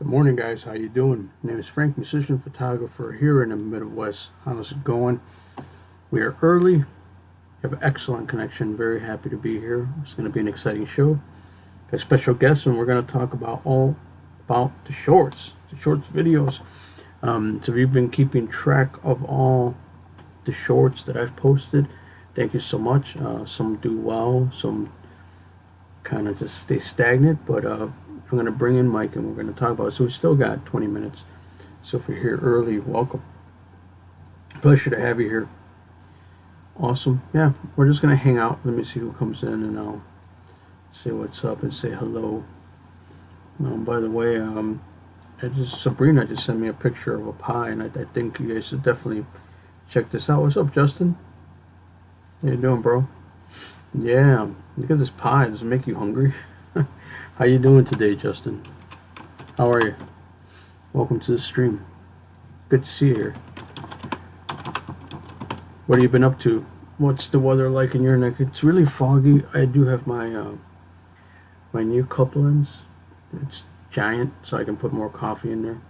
Good morning, guys. How you doing? My name is Frank, musician, photographer here in the Midwest. How's it going? We are early. Have an excellent connection. Very happy to be here. It's going to be an exciting show. Got a special guest, and we're going to talk about the shorts videos. So if you've been keeping track of all the shorts that I've posted, thank you so much. Some do well, some kind of just stay stagnant, but I'm going to bring in Mike and we're going to talk about it. So we still got 20 minutes. So if you're here early, welcome. Pleasure to have you here. Awesome. Yeah, we're just going to hang out. Let me see who comes in and I'll say what's up and say hello. By the way, Sabrina just sent me a picture of a pie, and I think you guys should definitely check this out. What's up, Justin? How you doing, bro? Yeah, look at this pie. Does it make you hungry? How you doing today, Justin? How are you? Welcome to the stream. Good to see you here. What have you been up to? What's the weather like in your neck? It's really foggy. I do have my my new cup lens. It's giant, so I can put more coffee in there.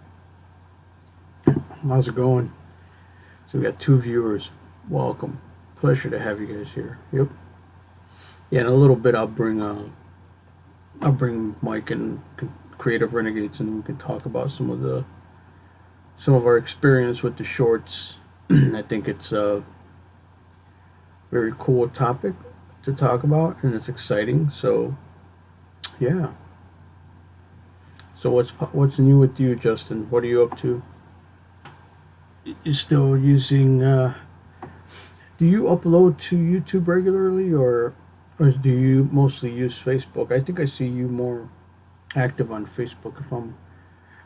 How's it going? So we got 2 viewers. Welcome. Pleasure to have you guys here. Yep. Yeah, in a little bit I'll bring Mike and Creative Renegades, and we can talk about some of our experience with the shorts. I think it's a very cool topic to talk about, and it's exciting. So, yeah. So what's new with you, Justin? What are you up to? You still using? Do you upload to YouTube regularly, or do you mostly use Facebook? I think I see you more active on Facebook.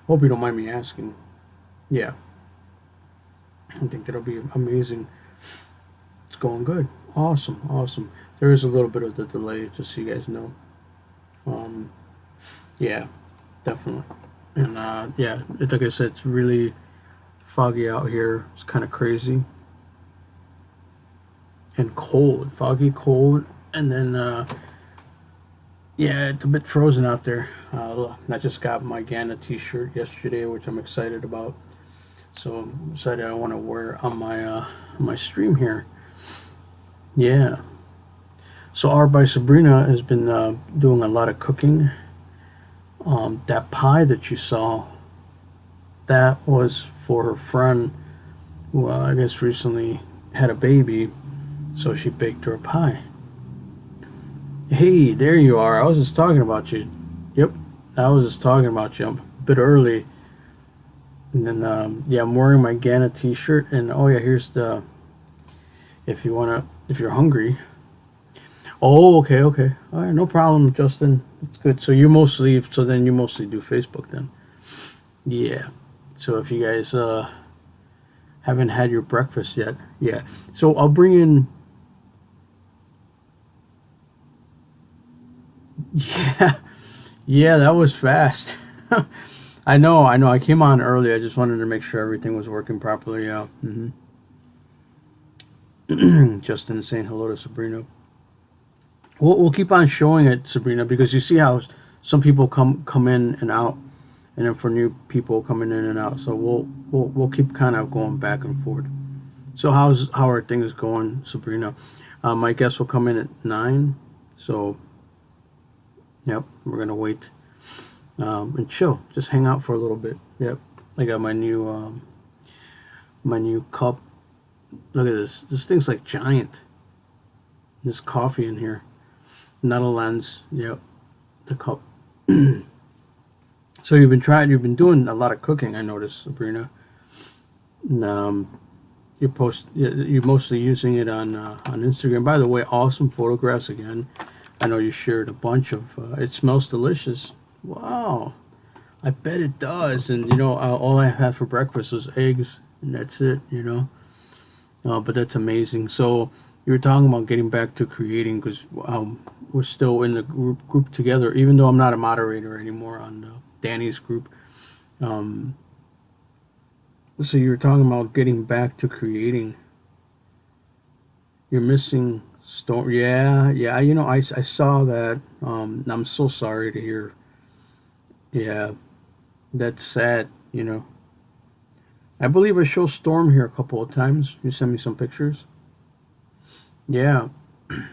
Hope you don't mind me asking. Yeah, I think that'll be amazing. It's going good. Awesome, awesome. There is a little bit of the delay, just so you guys know. Yeah, definitely. And yeah, like I said, it's really foggy out here. It's kind of crazy and cold, foggy, cold. And then, yeah, it's a bit frozen out there. I just got my Ghana t-shirt yesterday, which I'm excited about. So I'm excited I want to wear on my stream here. Yeah. So Art by Sabrina has been doing a lot of cooking. That pie that you saw, that was for her friend who I guess recently had a baby. So she baked her a pie. Hey, there you are. I was just talking about you. Yep, I was just talking about you. I'm a bit early. And then, yeah, I'm wearing my Ghana t-shirt. And, oh, yeah, here's the, if you're hungry. Oh, okay. All right, no problem, Justin. It's good. So then you mostly do Facebook then. Yeah. So if you guys haven't had your breakfast yet, yeah. So I'll bring in. Yeah, that was fast. I know. I came on early. I just wanted to make sure everything was working properly. Yeah. Justin saying hello to Sabrina. We'll keep on showing it, Sabrina, because you see how some people come in and out, and then for new people coming in and out. So we'll keep kind of going back and forth. So how are things going, Sabrina? My guest will come in at 9. So. Yep, we're gonna wait and chill. Just hang out for a little bit. Yep, I got my new cup. Look at this. This thing's like giant. There's coffee in here. Not a lens. Yep, the cup. So you've been doing a lot of cooking. I noticed, Sabrina. And, you're mostly using it on Instagram. By the way, awesome photographs again. I know you shared a bunch of, it smells delicious. Wow. I bet it does. And, all I had for breakfast was eggs, and that's it, But that's amazing. So you were talking about getting back to creating, because we're still in the group together, even though I'm not a moderator anymore on Danny's group. So you were talking about getting back to creating. You're missing... Yeah, I saw that. I'm so sorry to hear. Yeah, That's sad, you know. I believe I showed Storm here a couple of times. You sent me some pictures. Yeah. And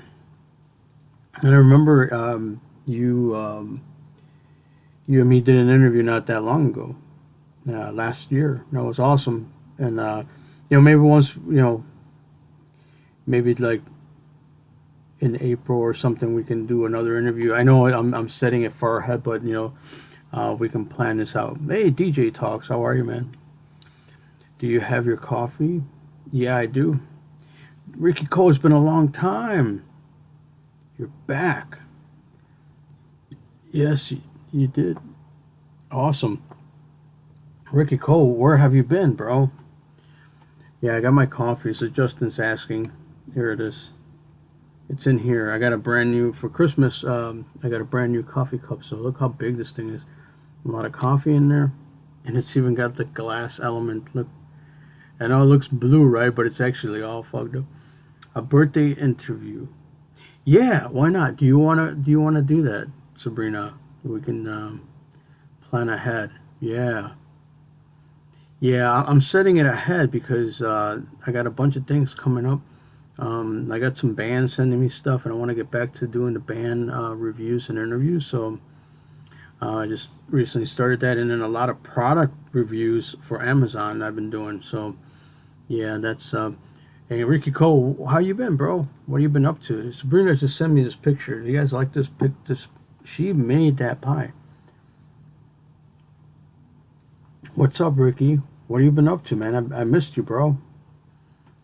I remember you and me did an interview not that long ago, last year. That was awesome. And maybe once, maybe like in April or something, we can do another interview. I know I'm setting it far ahead, but we can plan this out. Hey, DJ Talks, how are you, man? Do you have your coffee? Yeah, I do. Ricky Cole, it's been a long time. You're back. Yes, you did. Awesome. Ricky Cole, where have you been, bro? Yeah, I got my coffee. So Justin's asking. Here it is. It's in here. I got a brand new, for Christmas, I got a brand new coffee cup. So look how big this thing is. A lot of coffee in there. And it's even got the glass element. Look. I know it looks blue, right? But it's actually all fogged up. A birthday interview. Yeah, why not? Do you wanna do that, Sabrina? We can plan ahead. Yeah. Yeah, I'm setting it ahead because I got a bunch of things coming up. I got some bands sending me stuff, and I want to get back to doing the band reviews and interviews. So I just recently started that, and then a lot of product reviews for Amazon I've been doing. So yeah, that's. Hey, Ricky Cole, how you been, bro? What have you been up to? Sabrina just sent me this picture. You guys like this pic? She made that pie. What's up, Ricky? What have you been up to, man? I missed you, bro.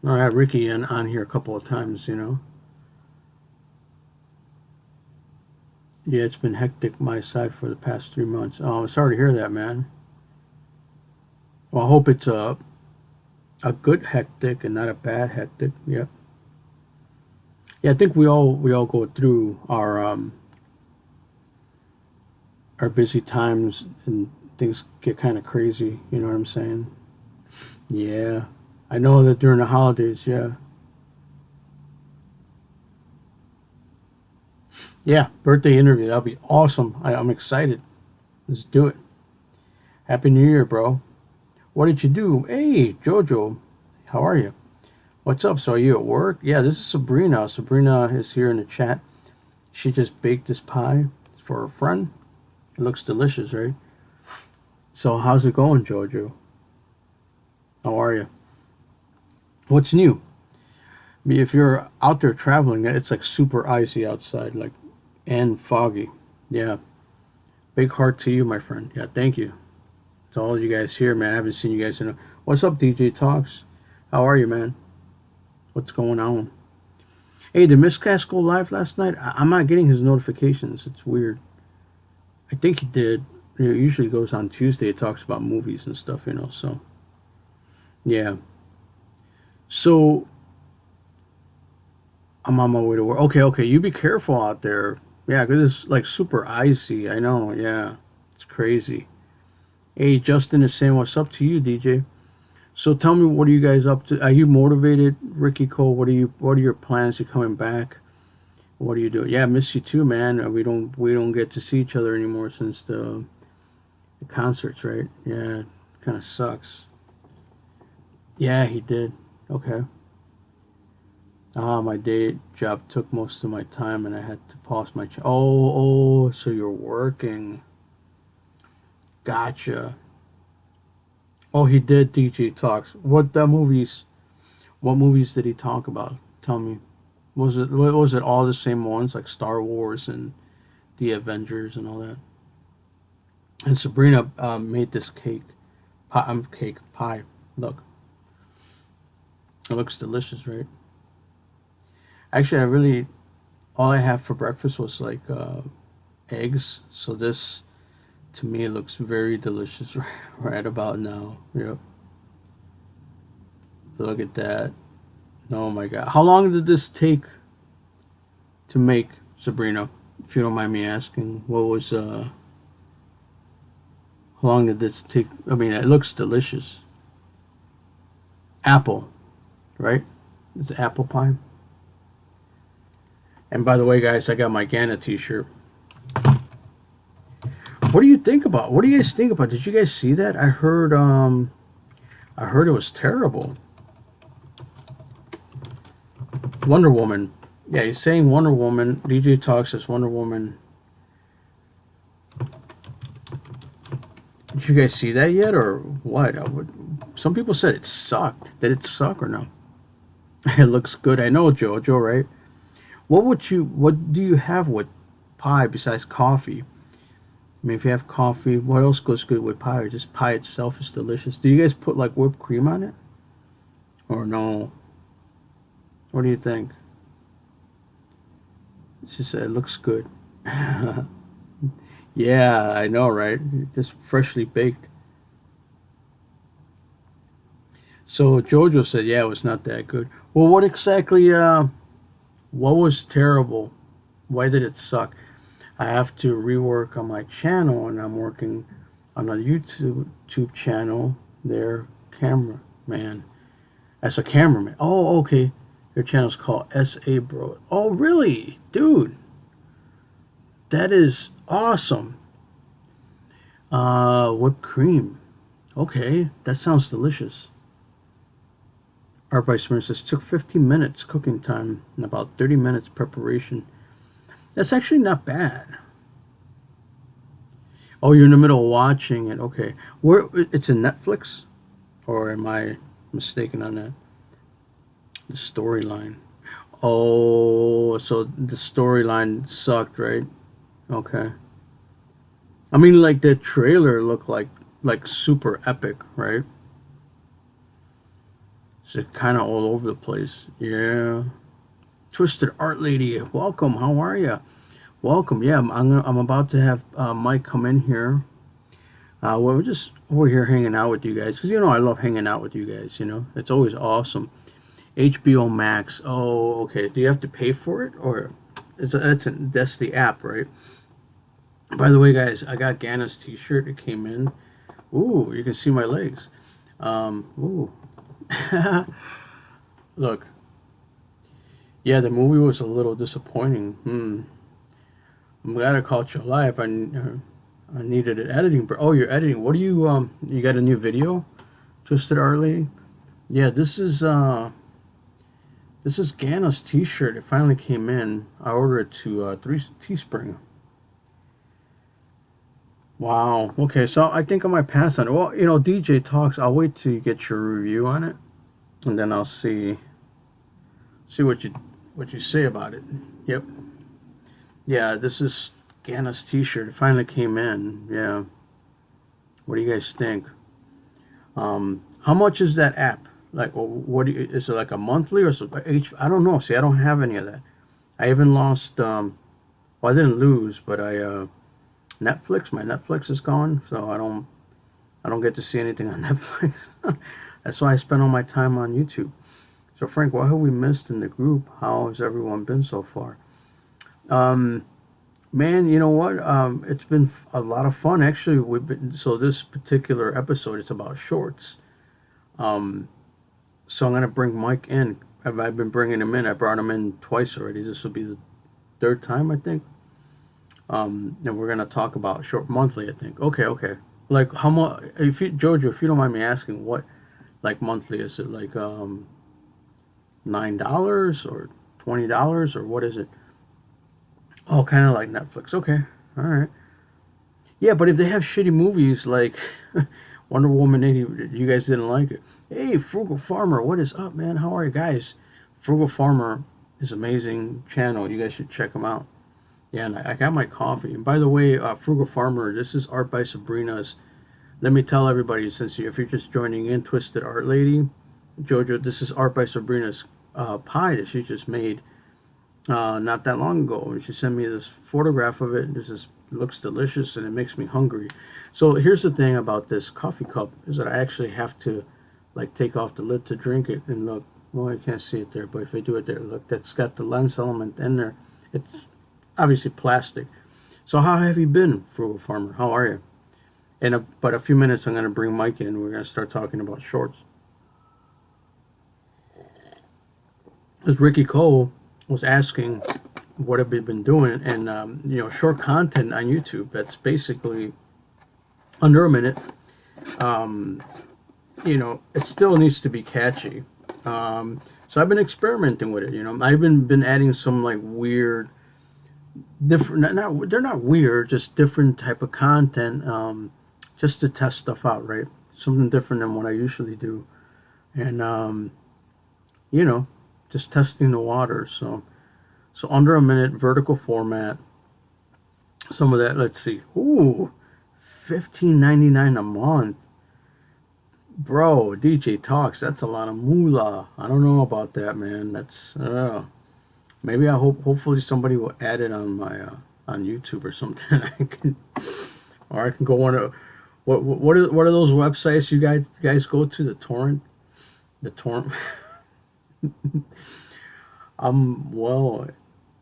I had Ricky on here a couple of times, Yeah, it's been hectic my side for the past 3 months. Oh, I'm sorry to hear that, man. Well, I hope it's a good hectic and not a bad hectic. Yep. Yeah, I think we all go through our busy times and things get kind of crazy. You know what I'm saying? Yeah, I know that during the holidays. Yeah. Yeah, birthday interview. That'll be awesome. I'm excited. Let's do it. Happy New Year, bro. What did you do? Hey, Jojo. How are you? What's up? So are you at work? Yeah, this is Sabrina. Sabrina is here in the chat. She just baked this pie for her friend. It looks delicious, right? So how's it going, Jojo? How are you? What's new? I mean, if you're out there traveling, it's like super icy outside, like, and foggy. Yeah. Big heart to you, my friend. Yeah, thank you. To all you guys here, man. I haven't seen you guys in a... What's up, DJ Talks? How are you, man? What's going on? Hey, did Miscast go live last night? I'm not getting his notifications. It's weird. I think he did. It usually goes on Tuesday. It talks about movies and stuff, so... Yeah. So... I'm on my way to work. Okay. You be careful out there. Yeah, because it's like super icy. I know, yeah. It's crazy. Hey, Justin is saying, what's up to you, DJ? So tell me, what are you guys up to? Are you motivated, Ricky Cole? What are your plans? You coming back? What are you doing? Yeah, I miss you too, man. We don't get to see each other anymore since the concerts, right? Yeah, kind of sucks. Yeah, he did. Okay. My day job took most of my time, and I had to pause my... so you're working. Gotcha. Oh, he did DJ Talks. What movies did he talk about? Tell me. Was it all the same ones, like Star Wars and the Avengers and all that? And Sabrina made this pie. Look. It looks delicious, right? Actually, all I have for breakfast was like eggs. So this, to me, it looks very delicious right about now. Yep. Look at that. Oh my God. How long did this take to make, Sabrina? If you don't mind me asking, how long did this take? I mean, it looks delicious. Apple, right? It's apple pie. And by the way, guys, I got my Ghana t-shirt. What do you think about? What do you guys think about? Did you guys see that? I heard it was terrible. Wonder Woman. Yeah, he's saying Wonder Woman. DJ Talks says Wonder Woman. Did you guys see that yet, or what? Some people said it sucked. Did it suck or no? It looks good. I know, Jojo, right? What do you have with pie besides coffee? I mean, if you have coffee, what else goes good with pie? Or just pie itself is delicious. Do you guys put like whipped cream on it? Or no? What do you think? She said it looks good. Yeah, I know, right? Just freshly baked. So Jojo said, yeah, it was not that good. Well, what exactly, what was terrible? Why did it suck? I have to rework on my channel, and I'm working on a YouTube channel there, cameraman. As a cameraman. Oh, okay. Your channel's called S.A. Bro. Oh, really? Dude. That is awesome. Whipped cream. Okay, that sounds delicious. Art by Smith says, took 15 minutes cooking time and about 30 minutes preparation. That's actually not bad. Oh, you're in the middle of watching it. Okay. Where it's in Netflix? Or am I mistaken on that? The storyline. Oh, so the storyline sucked, right? Okay. I mean, like the trailer looked like super epic, right? It's kind of all over the place. Yeah. Twisted Art Lady, welcome. How are you? Welcome. Yeah, I'm about to have Mike come in here. We're just over here hanging out with you guys because I love hanging out with you guys. It's always awesome. HBO Max. Oh, okay. Do you have to pay for it, or that's the app, right? By the way, guys, I got Ganna's T-shirt. It came in. Ooh, you can see my legs. Ooh. Look. Yeah, the movie was a little disappointing. I'm glad I caught you live. I needed an editing. Oh, you're editing. What do you you got a new video? Twisted Arley? Yeah, this is Ganna's T-shirt. It finally came in. I ordered it to Teespring. Wow. Okay, so I think I might pass on it. Well, DJ Talks. I'll wait till you get your review on it, and then I'll see what you say about it. Yep. Yeah, this is Ganna's T-shirt. It finally came in. Yeah. What do you guys think? How much is that app? Like, is it like a monthly or so? I don't know. See, I don't have any of that. I even lost. Well, I didn't lose, but Netflix. My Netflix is gone, so I don't get to see anything on Netflix. That's why I spend all my time on YouTube. So Frank, what have we missed in the group? How has everyone been so far? Man, you know what? It's been a lot of fun. Actually, so this particular episode is about shorts. So I'm gonna bring Mike in. I've been bringing him in. I brought him in twice already. This will be the third time, I think. And we're gonna talk about short monthly, I think. Okay. Like how much? Jojo, if you don't mind me asking, what like monthly is it? Like $9 or $20 or what is it? Oh, kind of like Netflix. Okay, all right. Yeah, but if they have shitty movies like Wonder Woman 80, you guys didn't like it. Hey, Frugal Farmer, what is up, man? How are you guys? Frugal Farmer is an amazing channel. You guys should check him out. Yeah, and I got my coffee. And by the way, Frugal Farmer, this is Art by Sabrina's. Let me tell everybody, if you're just joining in, Twisted Art Lady, Jojo, this is Art by Sabrina's pie that she just made not that long ago. And she sent me this photograph of it. It looks delicious, and it makes me hungry. So here's the thing about this coffee cup, is that I actually have to like take off the lid to drink it. And look, well, you can't see it there, but if I do it there, look, that's got the lens element in there. It's obviously plastic. So how have you been, Frugal Farmer? How are you? In about a few minutes, I'm going to bring Mike in. We're going to start talking about shorts. Because Ricky Cole was asking what have we been doing, and short content on YouTube. That's basically under a minute. You know, it still needs to be catchy. So I've been experimenting with it. You know, I've been adding some like weird, different. Not they're not weird, just different type of content, just to test stuff out. Right, something different than what I usually do, and you know, just testing the waters. So under a minute, vertical format. Some of that. Let's see. Ooh, $15.99 a month. Bro, DJ Talks, that's a lot of moolah. I don't know about that, man. That's maybe I hopefully somebody will add it on my on YouTube or something. I can go on a what are those websites you guys go to, the torrent? I'm well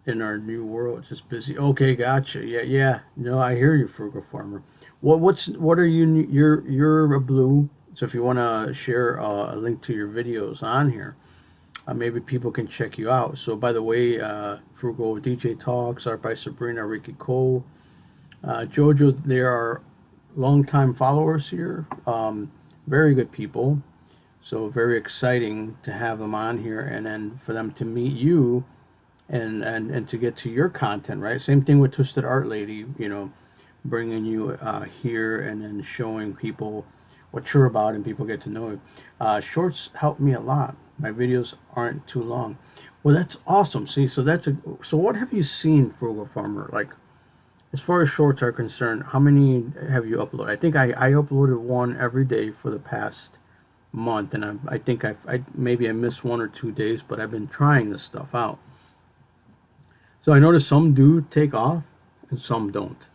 in our new world, just busy. Okay, gotcha. Yeah. No, I hear you, Frugal Farmer. What are you? You're a blue. So if you want to share a link to your videos on here, maybe people can check you out. So by the way, Frugal DJ Talks, Art by Sabrina, Ricky Cole, Jojo, they are longtime followers here. Very good people. So very exciting to have them on here, and then for them to meet you, and to get to your content, right? Same thing with Twisted Art Lady, you know, bringing you here and then showing people what you're about, and people get to know it. Shorts help me a lot. My videos aren't too long. Well, that's awesome. See, so what have you seen, Frugal Farmer? Like, as far as shorts are concerned, how many have you uploaded? I think I uploaded one every day for the past month, and I think I maybe I missed 1 or 2 days, but I've been trying this stuff out. So I noticed some do take off and some don't.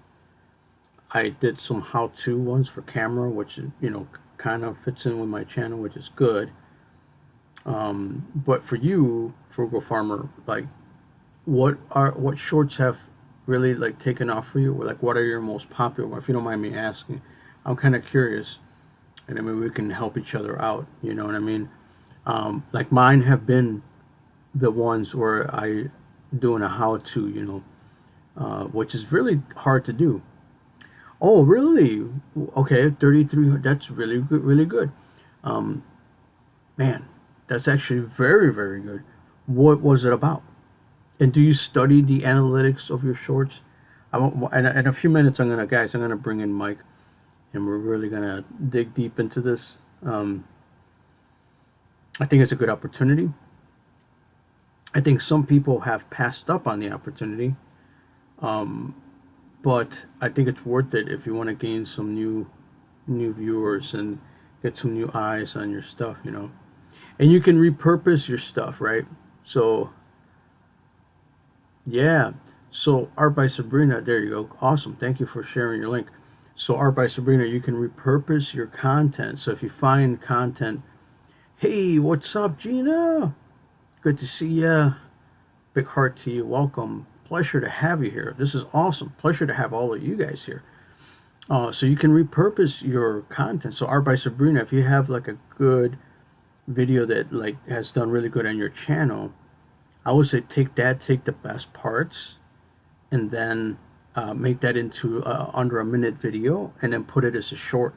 I did some how-to ones for camera, which, you know, kind of fits in with my channel, which is good. But for you, Frugal Farmer, like, what shorts have really like taken off for you? Like, what are your most popular? If you don't mind me asking, I'm kind of curious, and I mean we can help each other out. You know what I mean? Like mine have been the ones where I doing a how-to, you know, which is really hard to do. Oh, really? Okay, 33. That's really good. Really good. Man, that's actually very, very good. What was it about? And do you study the analytics of your shorts? In a few minutes, I'm gonna bring in Mike, and we're really gonna dig deep into this. I think it's a good opportunity. I think some people have passed up on the opportunity. But I think it's worth it if you want to gain some new viewers and get some new eyes on your stuff, you know. And you can repurpose your stuff, right? So, yeah. So Art by Sabrina, there you go. Awesome. Thank you for sharing your link. So Art by Sabrina, you can repurpose your content. So if you find content, hey, what's up, Gina? Good to see ya. Big heart to you. Welcome. Pleasure to have you here. This is awesome. Pleasure to have all of you guys here. So you can repurpose your content. So Art by Sabrina, if you have like a good video that like has done really good on your channel, I would say take the best parts, and then make that into under a minute video, and then put it as a short.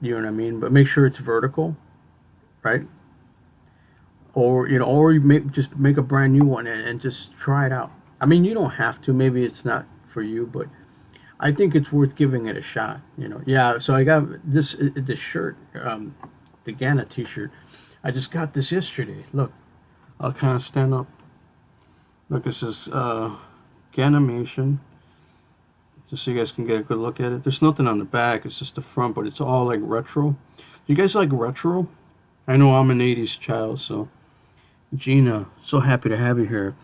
You know what I mean? But make sure it's vertical, right? Or, you know, or just make a brand new one and just try it out. I mean, you don't have to. Maybe it's not for you, but I think it's worth giving it a shot. You know, yeah. So I got this shirt, the Ghana T-shirt. I just got this yesterday. Look, I'll kind of stand up. Look, this is Ganimation, just so you guys can get a good look at it. There's nothing on the back. It's just the front, but it's all like retro. You guys like retro? I know I'm an 80s child, so. Gina, so happy to have you here.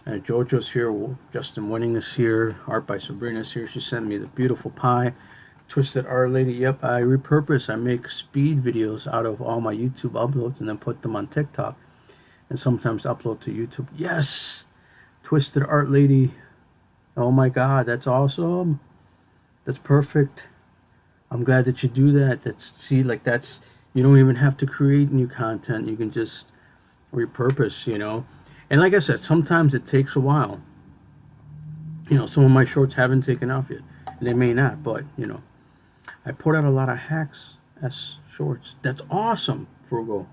Jojo's here. Justin Winning is here. Art by Sabrina is here. She sent me the beautiful pie. Twisted Art Lady. Yep, I repurpose. I make speed videos out of all my YouTube uploads and then put them on TikTok, and sometimes upload to YouTube. Yes, Twisted Art Lady. Oh my God, that's awesome. That's perfect. I'm glad that you do that. That's you don't even have to create new content. You can just repurpose, you know. And like I said, sometimes it takes a while. You know, some of my shorts haven't taken off yet, and they may not, but you know, I put out a lot of hacks as shorts. That's awesome, Frugal.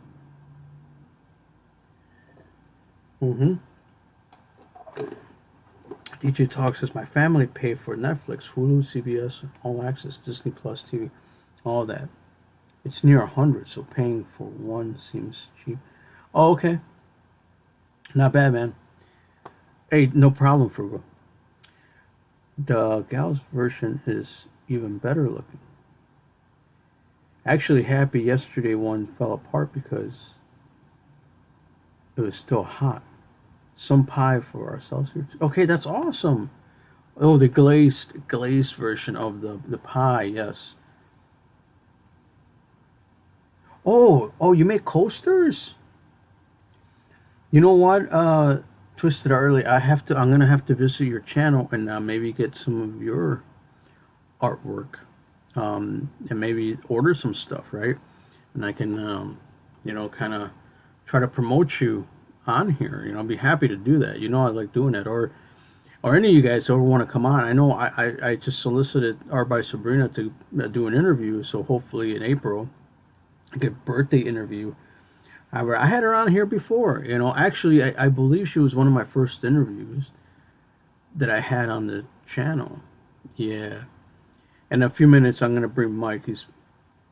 DJ Talk says, my family pay for Netflix, Hulu, CBS, All Access, Disney Plus TV, all that. It's near 100, so paying for one seems cheap. Oh, okay. Not bad, man. Hey, no problem, Frugal. The gal's version is even better looking. Actually, happy yesterday one fell apart because it was still hot. Some pie for ourselves here. Okay, that's awesome. Oh, the glazed version of the pie, yes. Oh, you make coasters? You know what, Twisted Early, I'm gonna have to visit your channel and maybe get some of your artwork, and maybe order some stuff, right? And I can, you know, kind of try to promote you on here. You know, I'd be happy to do that. You know, I like doing that. Or any of you guys ever want to come on. I know I just solicited Art by Sabrina to do an interview, so hopefully in April I get a birthday interview. I had her on here before. You know, actually I believe she was one of my first interviews that I had on the channel. Yeah. In a few minutes I'm gonna bring Mike. He's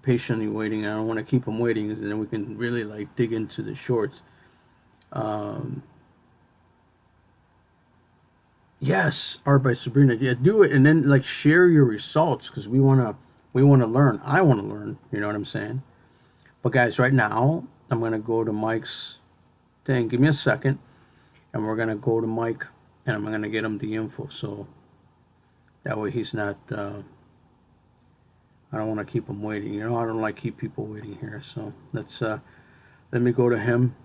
patiently waiting. I don't want to keep him waiting, and then we can really like dig into the shorts. Yes, Art by Sabrina. Yeah, do it, and then like share your results, because we wanna learn. I want to learn. You know what I'm saying? But guys, right now I'm gonna go to Mike's thing. Give me a second, and we're gonna go to Mike, and I'm gonna get him the info, so that way he's not. I don't want to keep him waiting. You know, I don't like keep people waiting here. So let's let me go to him.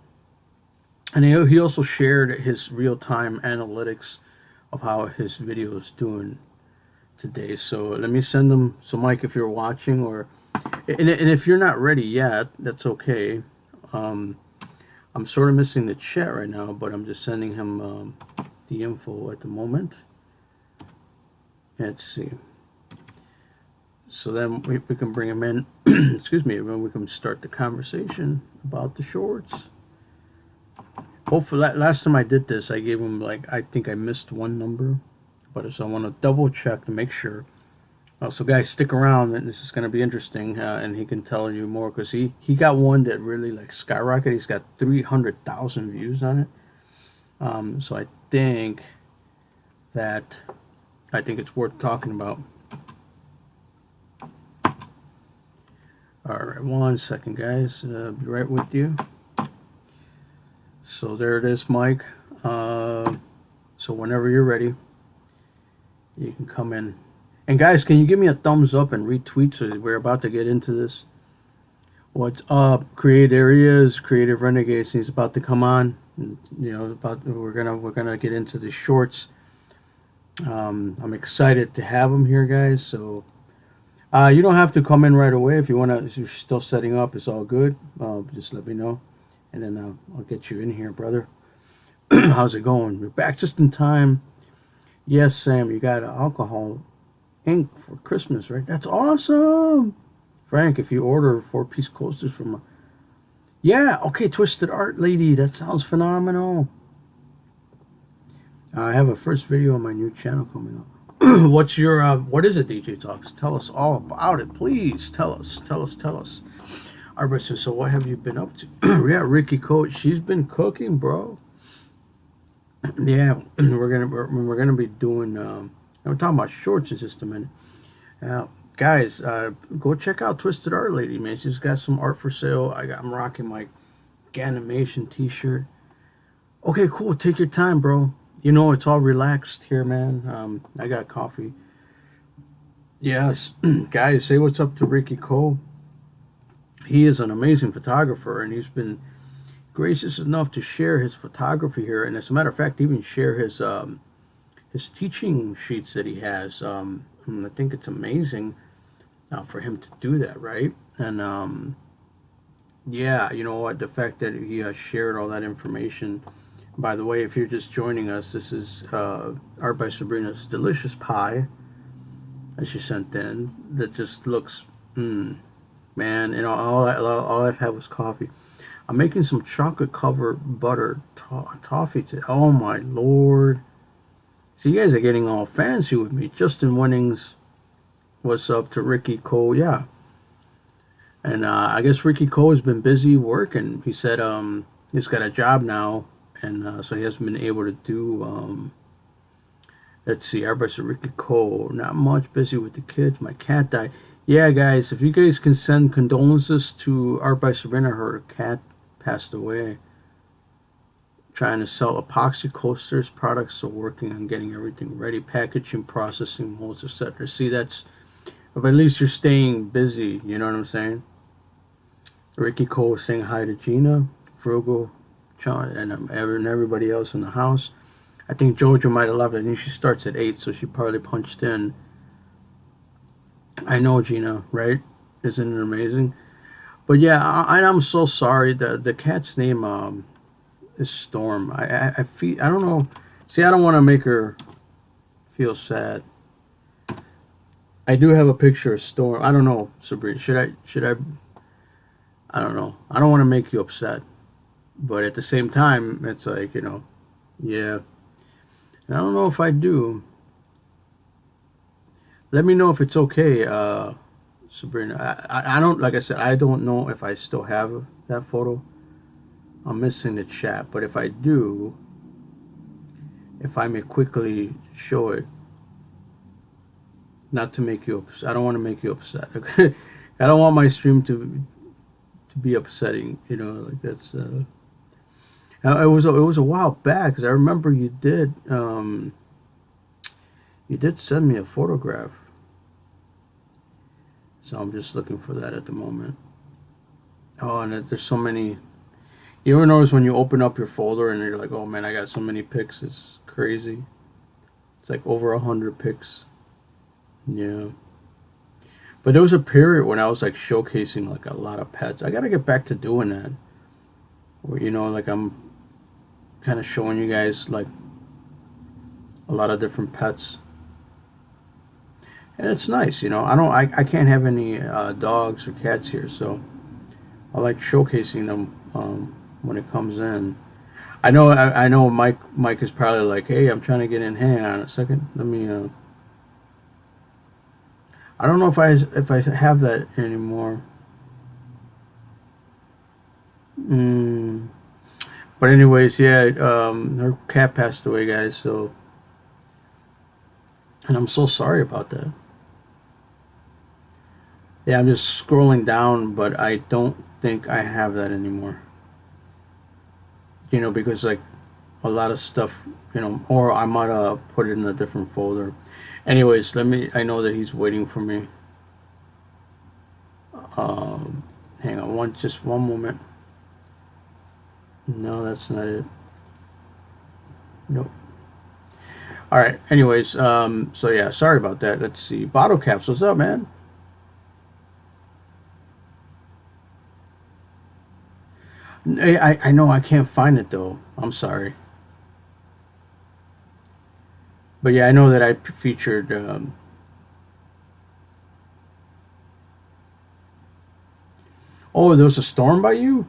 And he also shared his real-time analytics of how his video is doing today. So let me send him. So Mike, if you're watching, or and if you're not ready yet, that's okay. I'm sort of missing the chat right now, but I'm just sending him the info at the moment. Let's see. So then we can bring him in. Excuse me, and then we can start the conversation about the shorts. Hopefully, last time I did this, I gave him, like, I think I missed one number, but so I want to double check to make sure. So guys, stick around, and this is going to be interesting, and he can tell you more, because he got one that really like skyrocketed. He's got 300,000 views on it. So I think it's worth talking about. All right, one second, guys. Be right with you. So there it is, Mike. So whenever you're ready, you can come in. And guys, can you give me a thumbs up and retweet, so we're about to get into this? What's up? Creative Areas, Creative Renegades. He's about to come on. And, you know, we're gonna get into the shorts. I'm excited to have him here, guys. So. You don't have to come in right away. If you want to, if you're still setting up, it's all good. Just let me know, and then I'll get you in here, brother. How's it going? We're back just in time. Yes, Sam, you got alcohol ink for Christmas, right? That's awesome. Frank, if you order 4-piece coasters from yeah, okay, Twisted Art Lady, that sounds phenomenal. I have a first video on my new channel coming up. What's your what is it, DJ Talks? Tell us all about it, please. Tell us. All right, so what have you been up to? Yeah, Ricky Coach, she's been cooking, bro. Yeah, we're gonna be doing. We're talking about shorts in just a minute. Guys, go check out Twisted Art Lady, man. She's got some art for sale. I'm rocking my Ganimation T-shirt. Okay, cool. Take your time, bro. You know, it's all relaxed here, man. I got coffee. Yes, guys, say what's up to Ricky Cole. He is an amazing photographer, and he's been gracious enough to share his photography here. And as a matter of fact, even share his teaching sheets that he has. I think it's amazing for him to do that, right? And yeah, you know what? The fact that he shared all that information. By the way, if you're just joining us, this is Art by Sabrina's delicious pie. that she sent in that just looks, man. You know, all I've had was coffee. I'm making some chocolate covered butter toffee today. Oh my lord! See, you guys are getting all fancy with me. Justin Winnings, what's up to Ricky Cole? Yeah, and I guess Ricky Cole has been busy working. He said he's got a job now, and so he hasn't been able to do. Let's see, everybody said Ricky Cole. Not much, busy with the kids. My cat died. Yeah, guys, if you guys can send condolences to Art by Sabrina, her cat passed away. Trying to sell epoxy coasters, products, so working on getting everything ready, packaging, processing, molds, etc. See, that's, but at least you're staying busy, you know what I'm saying? Ricky Cole saying hi to Gina, Frugal, John, and everybody else in the house. I think Jojo might have left. I think she starts at 8, so she probably punched in. I know, Gina, right? Isn't it amazing? But yeah, I'm so sorry. The cat's name is Storm. I feel, I don't know. See, I don't want to make her feel sad. I do have a picture of Storm. I don't know, Sabrina. Should I? I don't know. I don't want to make you upset, but at the same time, it's like, you know, yeah. And I don't know if I do. Let me know if it's okay, Sabrina. I don't, like I said, I don't know if I still have that photo. I'm missing the chat, but if I do, if I may quickly show it, not to make you upset. I don't want to make you upset. I don't want my stream to be upsetting, you know, like that's it was a while back, because I remember you did send me a photograph. So I'm just looking for that at the moment. Oh, and there's so many. You ever notice when you open up your folder and you're like, oh man, I got so many pics, it's crazy. It's like over 100 pics. Yeah. But there was a period when I was like showcasing like a lot of pets. I gotta get back to doing that. Where, you know, like I'm kind of showing you guys like a lot of different pets. And it's nice, you know. I can't have any dogs or cats here, so I like showcasing them when it comes in. I know Mike is probably like, hey, I'm trying to get in. Hang on a second. Let me I don't know if I have that anymore. But anyways, yeah, her cat passed away, guys, so, and I'm so sorry about that. Yeah, I'm just scrolling down, but I don't think I have that anymore. You know, because like a lot of stuff, you know, or I might have put it in a different folder. Anyways, I know that he's waiting for me. Hang on, just one moment. No, that's not it. Nope. All right. Anyways, so yeah, sorry about that. Let's see. Bottle Caps, what's up, man? I know I can't find it though. I'm sorry. But yeah, I know that I featured. Oh, there was a storm by you?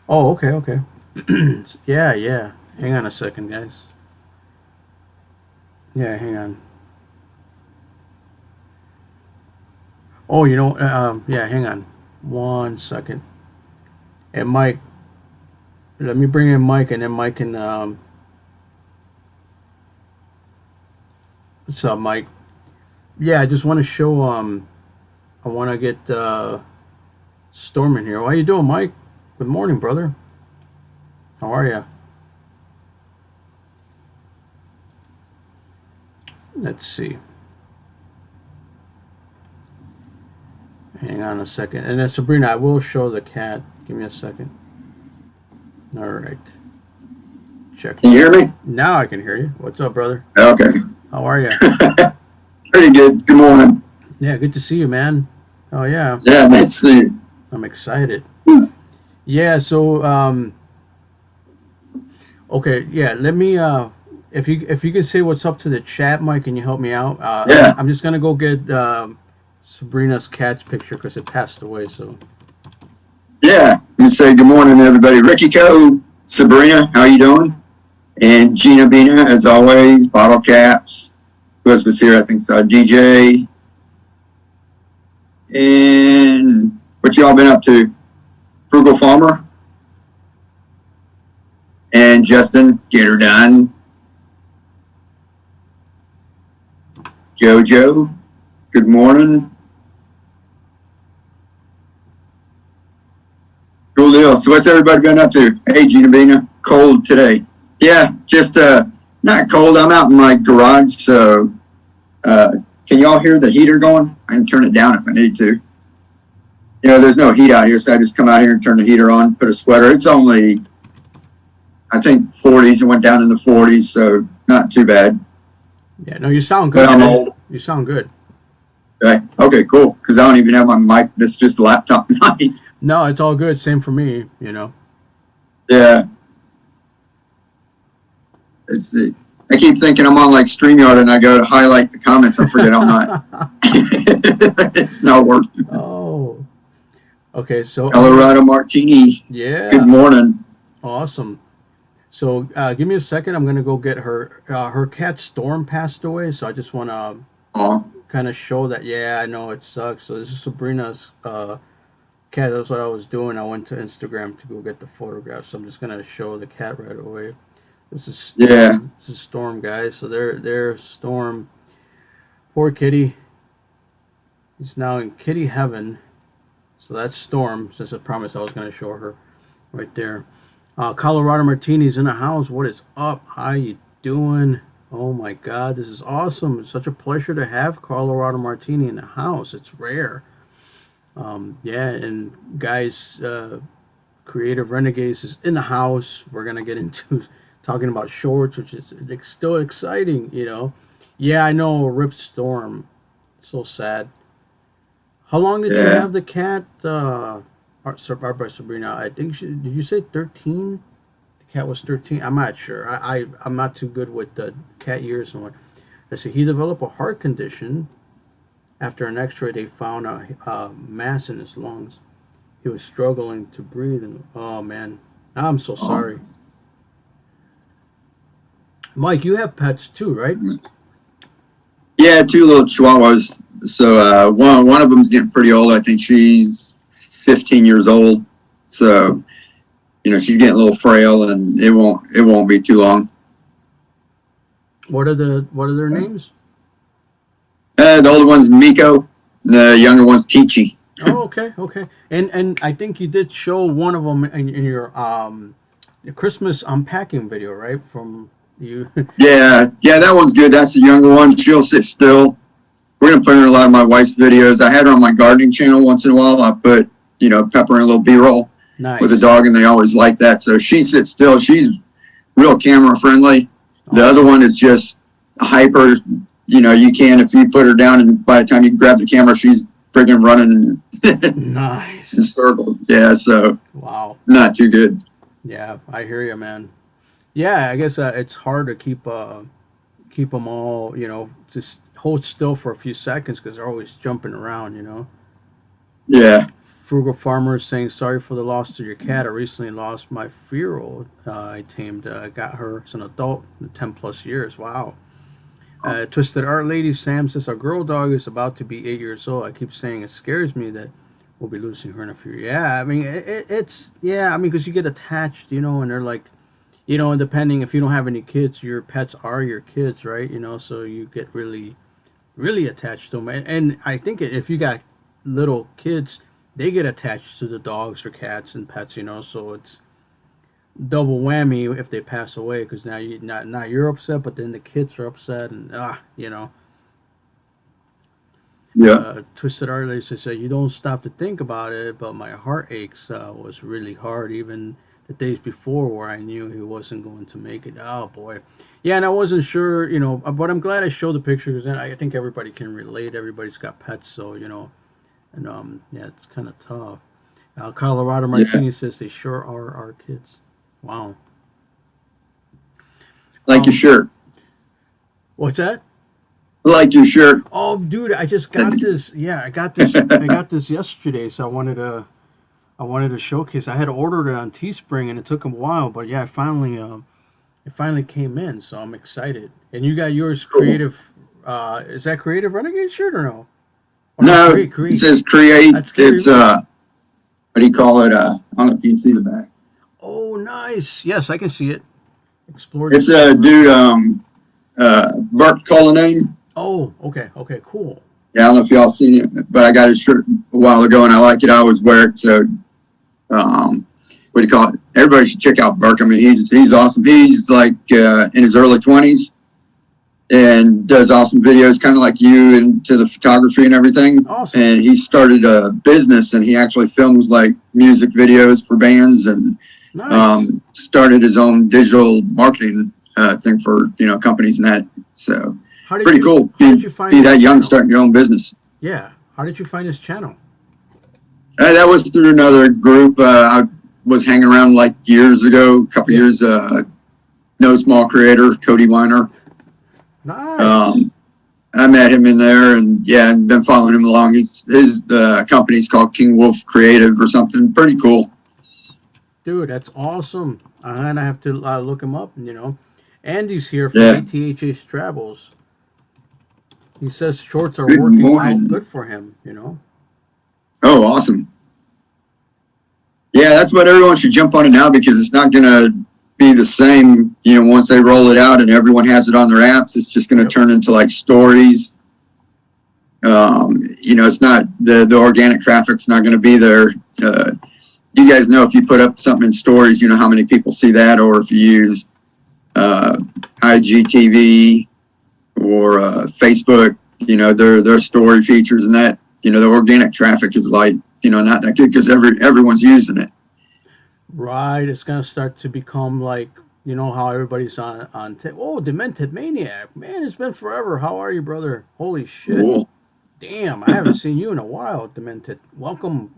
Oh, okay, okay. Yeah, yeah. Hang on a second, guys. Yeah, hang on. Oh, you know, yeah, hang on. 1 second. And Mike, let me bring in Mike, and then Mike can, what's up, Mike? Yeah, I just want to show, I want to get, Storm in here. How you doing, Mike? Good morning, brother. How are you? Let's see. Hang on a second. And then Sabrina, I will show the cat. Give me a second. All right. Check. Can you hear me? Now I can hear you. What's up, brother? Okay. How are you? Pretty good. Good morning. Yeah, good to see you, man. Oh, yeah. Yeah, nice to see you. I'm excited. Yeah, so, okay, yeah, let me if you can say what's up to the chat, Mike, can you help me out? Yeah. I'm just gonna go get Sabrina's cat's picture because it passed away. So Yeah. And say good morning, everybody. Ricky Co, Sabrina, how you doing? And Gina Bina, as always, bottle caps. Who else was here? I think so. DJ. And what y'all been up to? Frugal Farmer. And Justin, get her done. Jojo, good morning. Cool deal. So what's everybody been up to? Hey, Gina Bina, cold today. Yeah, just not cold. I'm out in my garage, so can y'all hear the heater going? I can turn it down if I need to. You know, there's no heat out here, so I just come out here and turn the heater on, put a sweater. It's only, I think, 40s. It went down in the 40s, so not too bad. yeah, no, you sound good. But I'm old. You sound good. Okay, cool. Because I don't even have my mic. That's just a laptop mic. No, it's all good. Same for me. You know. Yeah. Let's see. I keep thinking I'm on like StreamYard and I go to highlight the comments. I forget I'm not. It's not working. Oh. Okay, so Colorado Martini. yeah. Good morning. Awesome. So give me a second. I'm gonna go get her. Her cat Storm passed away, so I just want to Oh, kind of show that. Yeah, I know it sucks. So this is Sabrina's cat. That's what I was doing. I went to Instagram to go get the photograph. So I'm just gonna show the cat right away. This is Storm. yeah. This is Storm, guys. So they're Storm. Poor kitty. He's now in kitty heaven. So that's Storm. Since I promised I was gonna show her right there. Colorado Martini's in the house. What is up? How you doing? Oh my God, this is awesome. It's such a pleasure to have Colorado Martini in the house. It's rare. Yeah, and guys, Creative Renegades is in the house. We're going to get into talking about shorts, which is still exciting, you know. Yeah, I know, Rip Storm. So sad. How long did you have the cat? By Sabrina, I think did you say 13? The cat was 13. I'm not sure. I'm not too good with the cat years and what. I see he developed a heart condition. After an X-ray, they found a mass in his lungs. He was struggling to breathe, and oh man, I'm so sorry. Mike, you have pets too, right? Yeah, 2 little chihuahuas. So one of them's getting pretty old. I think she's 15 years old. So, you know, she's getting a little frail, and it won't be too long. What are their names? The older one's Miko. The younger one's Tichi. Oh, okay. And I think you did show one of them in your Christmas unpacking video, right? From you. Yeah, that one's good. That's the younger one. She'll sit still. We're gonna put her in a lot of my wife's videos. I had her on my gardening channel once in a while. I put, you know, pepper in a little B-roll with a dog, and they always like that. So she sits still. She's real camera friendly. The other one is just hyper. You know, you can, if you put her down, and by the time you grab the camera, she's friggin' running Nice. in circles. Yeah, so Wow. not too good. Yeah, I hear you, man. Yeah, I guess it's hard to keep them all, you know, just hold still for a few seconds because they're always jumping around, you know. Yeah. Frugal Farmer is saying, sorry for the loss to your cat. I recently lost my 4-year-old I tamed. Got her as an adult in 10 plus years. Wow. Twisted Art Lady Sam says, our girl dog is about to be 8 years old. I keep saying it scares me that we'll be losing her in a few years. Yeah, I mean, because you get attached, you know, and they're like, you know, and depending if you don't have any kids, your pets are your kids, right? You know, so you get really, really attached to them. And I think if you got little kids, they get attached to the dogs or cats and pets, you know, so it's double whammy if they pass away because now you're upset, but then the kids are upset, and you know. Yeah. Twisted Artist says, you don't stop to think about it, but my heart aches was really hard even the days before where I knew he wasn't going to make it. Oh boy. Yeah, and I wasn't sure, you know, but I'm glad I showed the picture because I think everybody can relate. Everybody's got pets, so you know, and yeah, it's kind of tough. Colorado Martini says they sure are our kids. Wow. Like your shirt. What's that? I like your shirt. Oh, dude, I just got this. Yeah, I got this. I got this yesterday, so I wanted to showcase. I had ordered it on Teespring, and it took a while, but yeah, it finally came in, so I'm excited. And you got yours Cool. creative. Is that Creative Renegade shirt or no? Or No, create. it says create. That's scary. It's what do you call it? I don't know if you can see the back. Oh, nice. Yes, I can see it. Explore. It's a dude, Bert Cullinane. Oh, okay, cool. Yeah, I don't know if y'all seen it, but I got his shirt a while ago, and I like it. I always wear it. So, what do you call it? Everybody should check out Burke. I mean, he's awesome. He's like in his early 20s and does awesome videos, kind of like you, into the photography and everything. Awesome. And he started a business, and he actually films like music videos for bands, and Nice. started his own digital marketing thing for companies and that. So. Pretty cool. Be that young, starting your own business. Yeah. How did you find this channel? That was through another group. I was hanging around like years ago, a couple years. No Small Creator, Cody Weiner. Nice. I met him in there, and yeah, and been following him along. His company's called King Wolf Creative or something. Pretty cool. Dude, that's awesome. And I have to look him up. Andy's here from ATHH Travels. He says shorts are working out good for him, Oh, awesome. Yeah, that's what everyone should jump on it now, because it's not going to be the same, once they roll it out and everyone has it on their apps. It's just going to turn into like stories. It's not, the organic traffic's not going to be there. You guys know, if you put up something in stories, how many people see that, or if you use IGTV or Facebook, their story features and that, the organic traffic is like, not that good, because everyone's using it. Right. It's going to start to become like, how everybody's on Demented Maniac. Man, it's been forever. How are you, brother? Holy shit. Cool. Damn, I haven't seen you in a while, Demented. Welcome.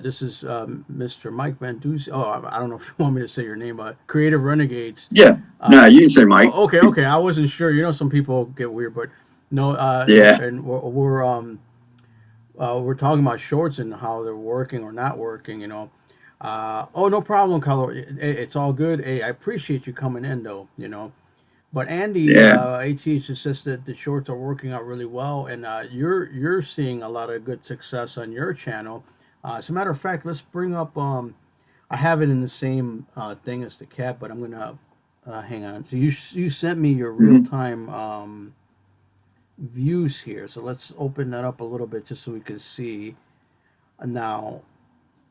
This is Mr. Mike Van Dusen. Oh, I don't know if you want me to say your name, but Creative Renegades. Yeah. No, you can say Mike. Okay. I wasn't sure. Some people get weird, but no. Yeah. And we're talking about shorts and how they're working or not working. No problem, Color. It's all good. Hey, I appreciate you coming in, though. But Andy, ATH says that the shorts are working out really well, and you're seeing a lot of good success on your channel. As a matter of fact, let's bring up. I have it in the same thing as the cat, but I'm gonna hang on. So you sent me your real time views here. So let's open that up a little bit just so we can see now.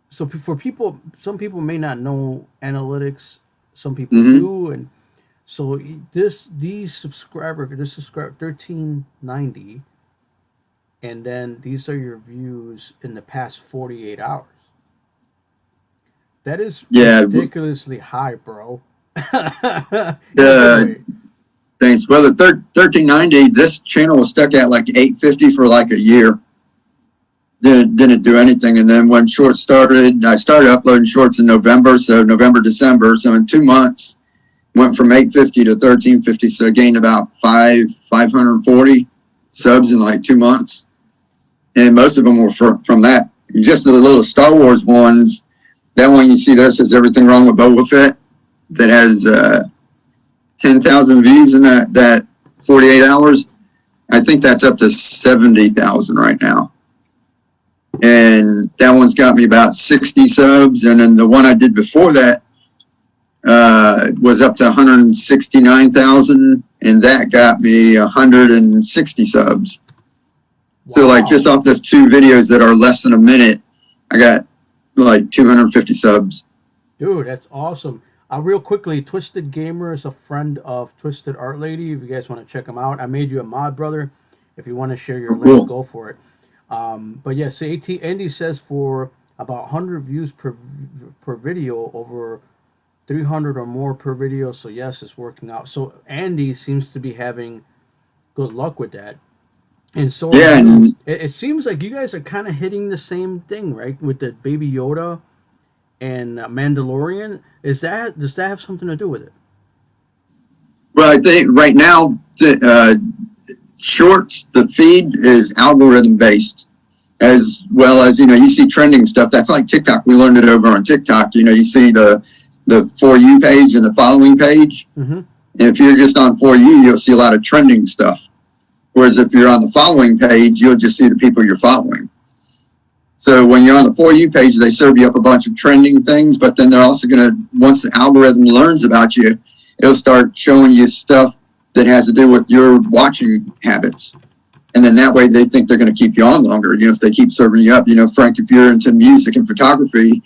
So for people, some people may not know analytics. Some people do, and so this subscriber 1390. And then these are your views in the past 48 hours. That is ridiculously high, bro. Thanks. Well, the 1390, this channel was stuck at like 850 for like a year. Didn't do anything. And then when shorts started, I started uploading shorts in November. So November, December. So in 2 months, went from 850 to 1350. So I gained about 540 subs in like 2 months. And most of them were from that. Just the little Star Wars ones, that one you see there says Everything Wrong with Boba Fett, that has 10,000 views in that 48 hours. I think that's up to 70,000 right now. And that one's got me about 60 subs. And then the one I did before that was up to 169,000, and that got me 160 subs. So like just off those 2 videos that are less than a minute, I got like 250 subs. Dude, that's awesome. Real quickly, Twisted Gamer is a friend of Twisted Art Lady. If you guys want to check him out, I made you a mod, brother. If you want to share your link, go for it. But yes, Andy says for about 100 views per video, over 300 or more per video. So yes, it's working out. So Andy seems to be having good luck with that. And so it seems like you guys are kind of hitting the same thing, right? With the Baby Yoda and Mandalorian. Does that have something to do with it? Well, I think right now Shorts, the feed is algorithm based, as well as, you see trending stuff. That's like TikTok. We learned it over on TikTok. You see the For You page and the following page. Mm-hmm. And if you're just on For You, you'll see a lot of trending stuff. Whereas if you're on the following page, you'll just see the people you're following. So when you're on the For You page, they serve you up a bunch of trending things, but then they're also going to, once the algorithm learns about you, it'll start showing you stuff that has to do with your watching habits. And then that way they think they're going to keep you on longer, if they keep serving you up. Frank, if you're into music and photography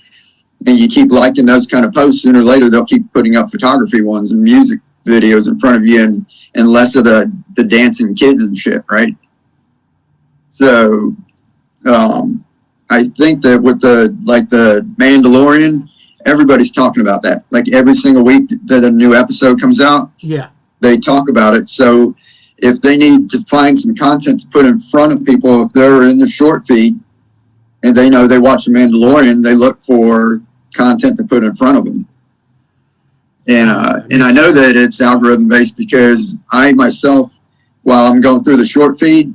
and you keep liking those kind of posts, sooner or later they'll keep putting up photography ones and music videos in front of you and less of the dancing kids and shit, right? So I think that with the Mandalorian, everybody's talking about that. Like every single week that a new episode comes out, yeah, they talk about it. So if they need to find some content to put in front of people, if they're in the short feed and they know they watch The Mandalorian, they look for content to put in front of them. And I know that it's algorithm based because I myself, while I'm going through the short feed,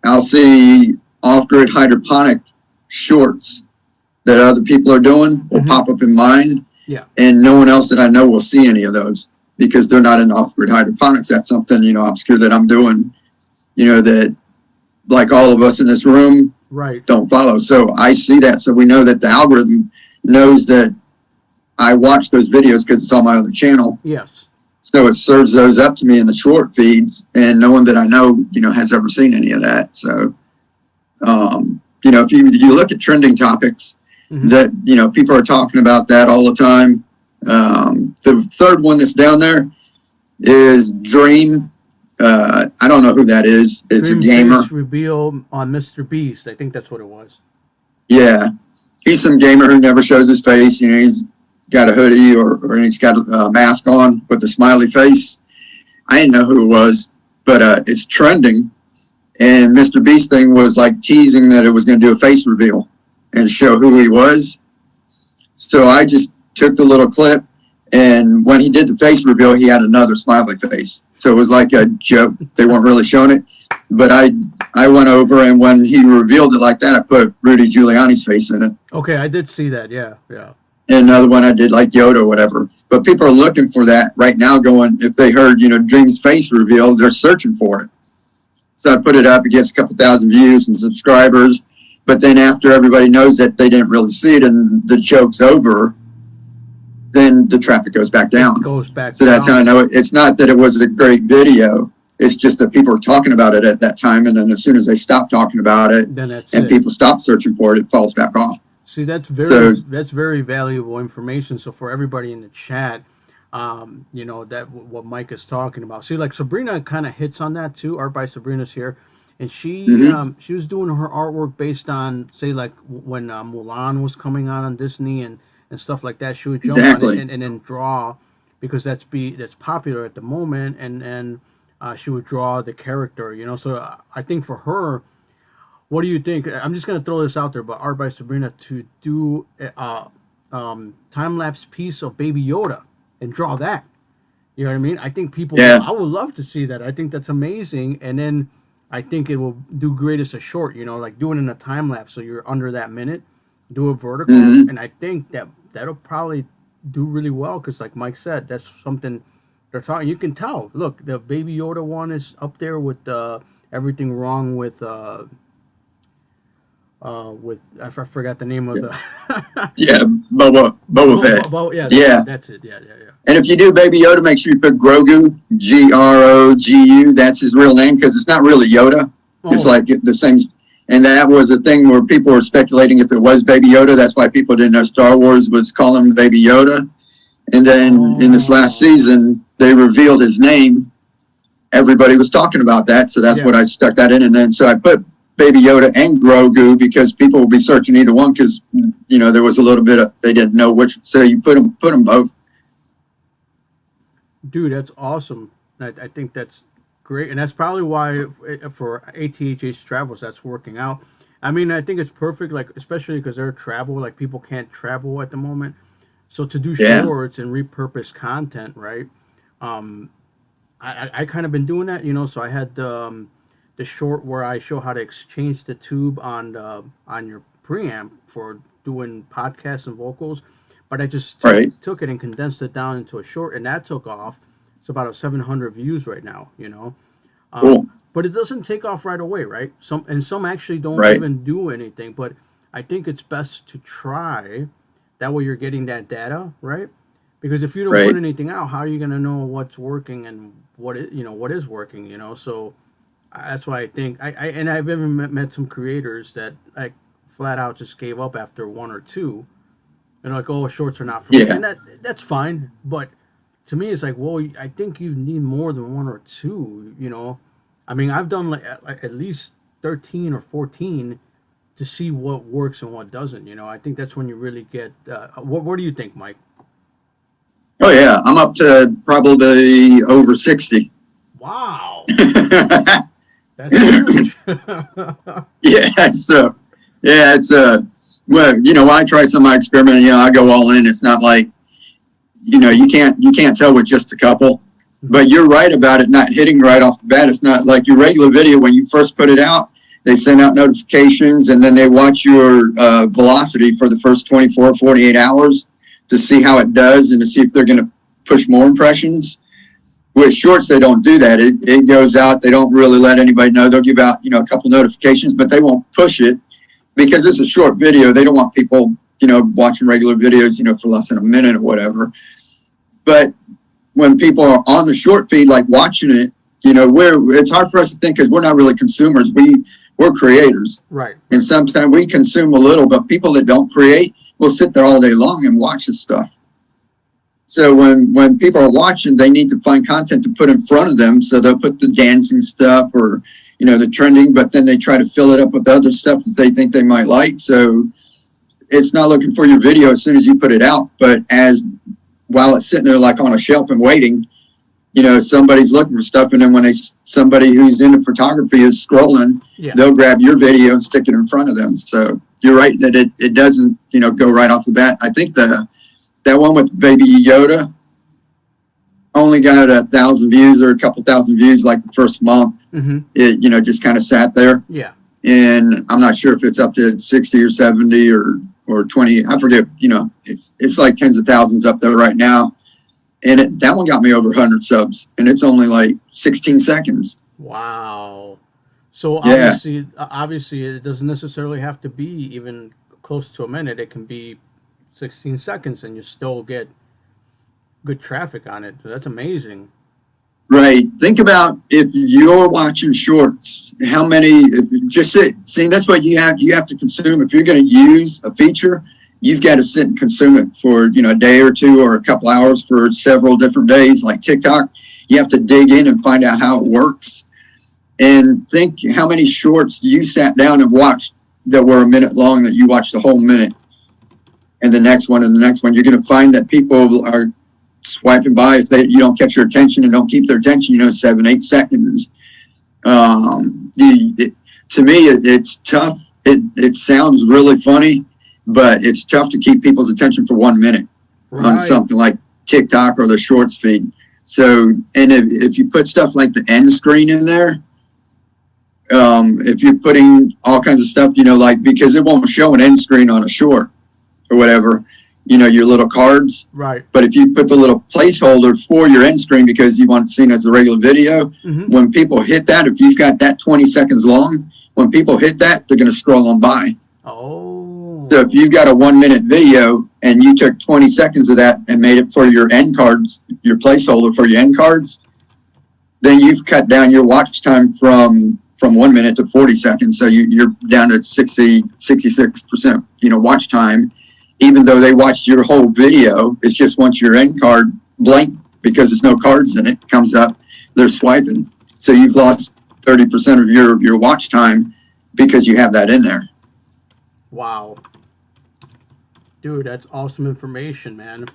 I'll see off-grid hydroponic shorts that other people are doing will pop up in mine. Yeah. And no one else that I know will see any of those because they're not in off-grid hydroponics. That's something, obscure that I'm doing, that like all of us in this room right don't follow. So I see that. So we know that the algorithm knows that I watch those videos because it's on my other channel. Yes. So it serves those up to me in the short feeds, and no one that I know, has ever seen any of that. So, if you look at trending topics that, people are talking about that all the time. The third one that's down there is Dream. I don't know who that is. It's Dream a gamer. Face reveal on Mr. Beast. I think that's what it was. Yeah. He's some gamer who never shows his face. He's got a hoodie or he's got a mask on with a smiley face. I didn't know who it was, but it's trending. And Mr. Beast thing was like teasing that it was going to do a face reveal and show who he was. So I just took the little clip, and when he did the face reveal, he had another smiley face. So it was like a joke. They weren't really showing it. But I went over, and when he revealed it like that, I put Rudy Giuliani's face in it. Okay, I did see that. Yeah. And another one I did like Yoda or whatever. But people are looking for that right now going, if they heard, Dream's face reveal, they're searching for it. So I put it up, it gets a couple thousand views and subscribers. But then after everybody knows that they didn't really see it and the joke's over, then the traffic goes back down. So that's how I know it. It's not that it was a great video. It's just that people were talking about it at that time. And then as soon as they stop talking about it and people stop searching for it, it falls back off. See, that's very valuable information. So for everybody in the chat, that what Mike is talking about. See, like Sabrina kind of hits on that too. Art by Sabrina's here, and she was doing her artwork based on, say, like when Mulan was coming on Disney and stuff like that. She would jump on it and then draw, because that's popular at the moment, and she would draw the character. So I think for her. What do you think? I'm just going to throw this out there, but Art by Sabrina to do a time-lapse piece of Baby Yoda and draw that. You know what I mean? I think people, I would love to see that. I think that's amazing. And then I think it will do great as a short, like doing in a time-lapse. So you're under that minute, do a vertical. And I think that'll probably do really well because like Mike said, that's something they're talking. You can tell. Look, the Baby Yoda one is up there with everything wrong with I forgot the name of the Boba Fett. Yeah, that's it. Yeah. And if you do Baby Yoda, make sure you put Grogu, Grogu. That's his real name because it's not really Yoda. It's like the same. And that was a thing where people were speculating if it was Baby Yoda. That's why people didn't know Star Wars was calling him Baby Yoda. And then in this last season, they revealed his name. Everybody was talking about that, so that's what I stuck that in. And then so I put Baby Yoda and Grogu because people will be searching either one because there was a little bit of they didn't know which. So you put them both. Dude, that's awesome. I think that's great, and that's probably why for ATHH Travels that's working out. I mean, I think it's perfect, like especially because they're travel, like people can't travel at the moment. So to do shorts and repurpose content, right? I kind of been doing that, you know. So I had the short where I show how to exchange the tube on your preamp for doing podcasts and vocals, but I just Right. took it and condensed it down into a short, and that took off. It's about a 700 views right now, you know. Cool. But it doesn't take off right away, right? Some actually don't Right. even do anything. But I think it's best to try. That way you're getting that data, right? Because if you don't put Right. anything out, how are you gonna know what's working and what is working, you know? So that's why I think and I've even met some creators that like flat out just gave up after one or two, and like, oh, shorts are not for me, Yeah. and that's fine. But to me, it's like, well, I think you need more than one or two, you know. I mean, I've done like at least 13 or 14 to see what works and what doesn't. You know, I think that's when you really get. What do you think, Mike? Oh yeah, I'm up to probably over 60. Wow, that's huge. Yeah, so yeah, it's well, you know, when I try some of my experiment, you know, I go all in. It's not like, you know, you can't tell with just a couple. But you're right about it not hitting right off the bat. It's not like your regular video when you first put it out. They send out notifications and then they watch your velocity for the first 24, 48 hours to see how it does and to see if they're going to push more impressions. With shorts, they don't do that. It goes out. They don't really let anybody know. They'll give out, you know, a couple notifications, but they won't push it because it's a short video. They don't want people, you know, watching regular videos, you know, for less than a minute or whatever. But when people are on the short feed, like watching it, you know, it's hard for us to think because we're not really consumers. We're creators. Right. And sometimes we consume a little, but people that don't create will sit there all day long and watch this stuff. So when people are watching, they need to find content to put in front of them. So they'll put the dancing stuff or, you know, the trending, but then they try to fill it up with other stuff that they think they might like. So it's not looking for your video as soon as you put it out, but while it's sitting there like on a shelf and waiting, you know, somebody's looking for stuff. And then when somebody who's into photography is scrolling, they'll grab your video and stick it in front of them. So you're right that it doesn't, you know, go right off the bat. I think that one with Baby Yoda only got 1,000 views or a couple thousand views like the first month. Mm-hmm. It, you know, just kind of sat there. Yeah. And I'm not sure if it's up to 60 or 70 or 20. I forget, you know, it's like tens of thousands up there right now. And that one got me over 100 subs, and it's only like 16 seconds. Wow. So Yeah. obviously, it doesn't necessarily have to be even close to a minute. It can be 16 seconds, and you still get good traffic on it. That's amazing. Right. Think about if you're watching shorts, how many, see, that's what you have to consume. If you're going to use a feature, you've got to sit and consume it for, you know, a day or two or a couple hours for several different days. Like TikTok, you have to dig in and find out how it works. And think how many shorts you sat down and watched that were a minute long that you watched the whole minute. And the next one and the next one, you're going to find that people are swiping by if you don't catch their attention and don't keep their attention, you know, 7-8 seconds. To me, it's tough. It sounds really funny, but it's tough to keep people's attention for 1 minute on something like TikTok or the shorts feed. So, and if you put stuff like the end screen in there, if you're putting all kinds of stuff, you know, like, because it won't show an end screen on a short or whatever, you know, your little cards. Right. But if you put the little placeholder for your end screen because you want it seen as a regular video, when people hit that, if you've got that 20 seconds long, when people hit that, they're going to scroll on by. Oh. So if you've got a 1 minute video and you took 20 seconds of that and made it for your end cards, your placeholder for your end cards, then you've cut down your watch time from 1 minute to 40 seconds. So you're down to 66%, you know, watch time. Even though they watched your whole video, it's just once your end card blank because there's no cards in it comes up, they're swiping. So you've lost 30% of your watch time because you have that in there. Wow. Dude, that's awesome information, man.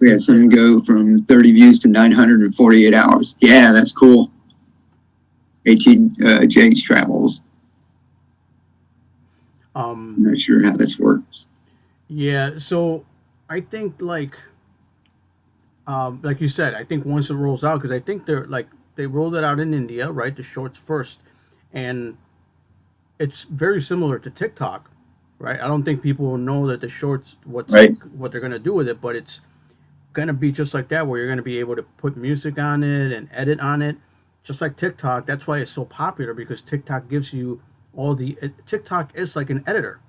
We had some go from 30 views to 948 hours. Yeah, that's cool. 18 James travels. I'm not sure how this works. Yeah, so I think like like you said, I think once it rolls out, because I think they rolled it out in India, right? The shorts first, and it's very similar to TikTok, right? I don't think people will know that the shorts what they're gonna do with it, but it's gonna be just like that, where you're gonna be able to put music on it and edit on it, just like TikTok. That's why it's so popular, because TikTok gives you TikTok is like an editor,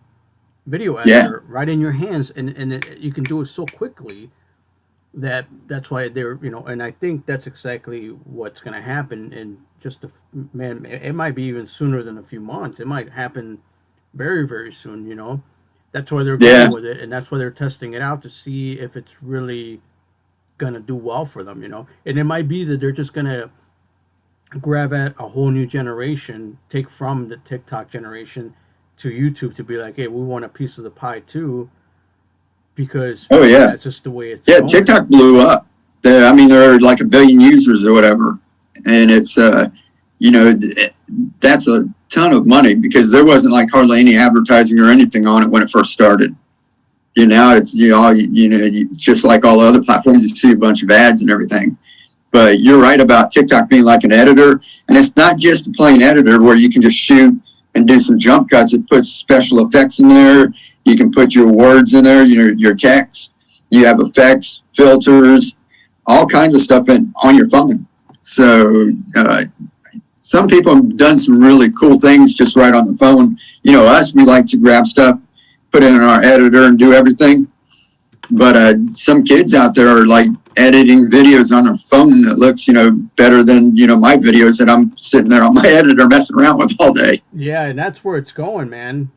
video editor, right in your hands, and you can do it so quickly that's why they're, and I think that's exactly what's going to happen in just man, it might be even sooner than a few months. It might happen very, very soon. That's why they're going with it, and that's why they're testing it out to see if it's really going to do well for them. And it might be that they're just going to grab at a whole new generation, take from the TikTok generation to YouTube, to be like, hey, we want a piece of the pie too, because that's just the way it's going. TikTok blew up. There are like 1 billion users or whatever, and it's that's a ton of money, because there wasn't like hardly any advertising or anything on it when it first started. Now it's just like all other platforms, you see a bunch of ads and everything. But you're right about TikTok being like an editor, and it's not just a plain editor where you can just shoot and do some jump cuts. It puts special effects in there. You can put your words in there, your text. You have effects, filters, all kinds of stuff on your phone. So some people have done some really cool things just right on the phone. Us, we like to grab stuff, put it in our editor and do everything. But some kids out there are like editing videos on their phone that looks, better than, my videos that I'm sitting there on my editor messing around with all day. Yeah, and that's where it's going, man.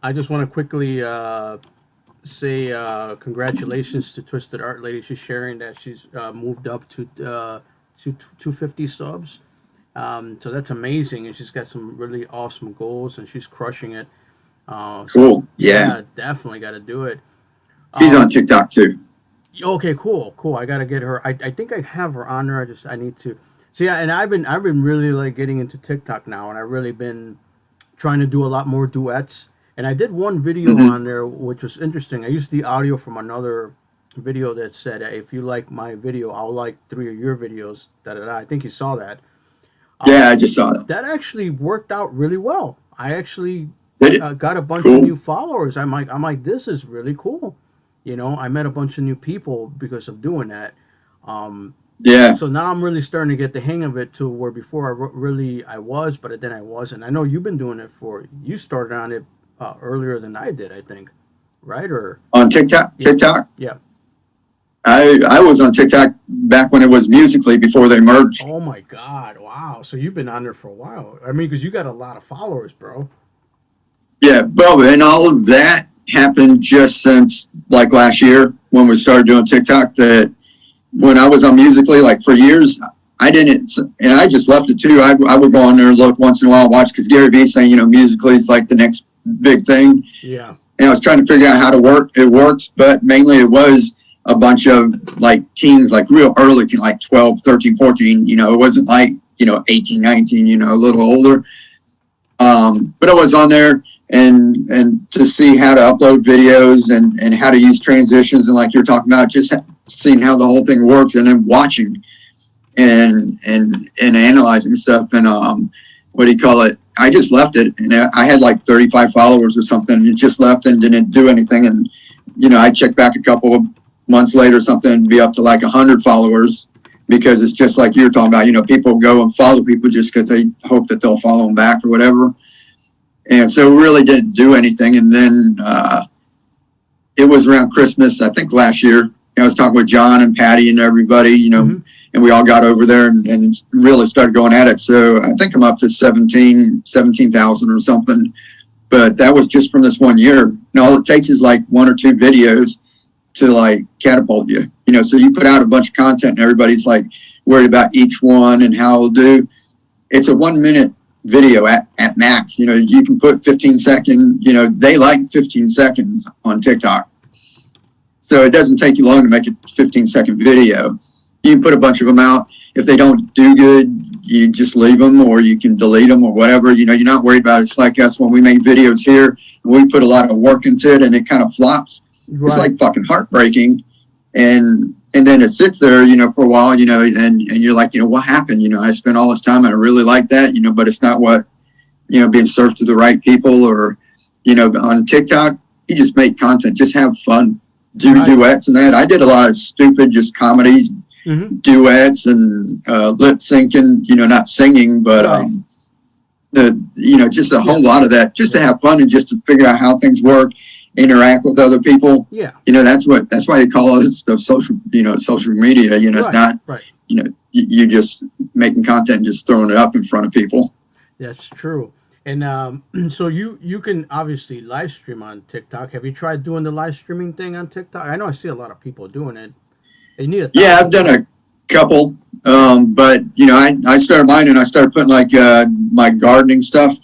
I just want to quickly say congratulations to Twisted Art Lady. She's sharing that she's moved up to 250 subs. So that's amazing, and she's got some really awesome goals, and she's crushing it. Cool. So, yeah, definitely got to do it. She's on TikTok too. Okay, cool. I got to get her. I think I have her on there. I need to. So yeah, and I've been really like getting into TikTok now, and I've really been trying to do a lot more duets. And I did one video on there, which was interesting. I used the audio from another video that said, if you like my video, I'll like 3 of your videos. I think you saw that. Yeah, I just saw that. That actually worked out really well. I actually got a bunch of new followers. I'm like, this is really cool. I met a bunch of new people because of doing that. So now I'm really starting to get the hang of it, to where before I was, but then I wasn't. I know you've been doing it you started on it earlier than I did, I think, right? Or on TikTok? Yeah. TikTok? Yeah. I was on TikTok back when it was Musical.ly, before they merged. Oh my God! Wow. So you've been on there for a while. I mean, because you got a lot of followers, bro. Yeah, well, and all of that happened just since like last year when we started doing TikTok. That when I was on Musical.ly, like for years, I didn't, and I just left it too. I would go on there and look once in a while, watch, because Gary Vee's saying, Musical.ly is like the next big thing. Yeah. And I was trying to figure out how to work. It works, but mainly it was a bunch of like teens, like real early teen, like 12, 13, 14. It wasn't like, 18, 19, a little older. But I was on there and to see how to upload videos and how to use transitions, and like you're talking about, just seeing how the whole thing works, and then watching and analyzing stuff. And what do you call it? I just left it, and I had like 35 followers or something, and it just left and didn't do anything. And I checked back a couple of months later or something, and be up to like 100 followers, because it's just like you're talking about, people go and follow people just because they hope that they'll follow them back or whatever. And so we really didn't do anything. And then it was around Christmas, I think last year, I was talking with John and Patty and everybody, and we all got over there and really started going at it. So I think I'm up to 17,000 or something. But that was just from this 1 year. And all it takes is like 1 or 2 videos to like catapult you. So you put out a bunch of content and everybody's like worried about each one and how it'll do. It's a 1 minute video at max. You can put 15 second, they like 15 seconds on TikTok. So it doesn't take you long to make a 15-second video. You can put a bunch of them out. If they don't do good, you just leave them, or you can delete them or whatever. You're not worried about it. It's like us when we make videos here, and we put a lot of work into it and it kind of flops. Right. It's like fucking heartbreaking. And And then it sits there, for a while, and you're like, what happened? I spent all this time and I really like that, but it's not what, being served to the right people. Or, on TikTok, you just make content, just have fun, do duets and that. I did a lot of stupid, just comedies, duets and lip syncing, not singing, but just a whole lot of that, just to have fun and just to figure out how things work, interact with other people. Yeah. That's why they call all this stuff social media. It's not, you just making content and just throwing it up in front of people. That's true. And so you can obviously live stream on TikTok. Have you tried doing the live streaming thing on TikTok? I know I see a lot of people doing it. You need I've done a couple. But I started mine and I started putting like my gardening stuff.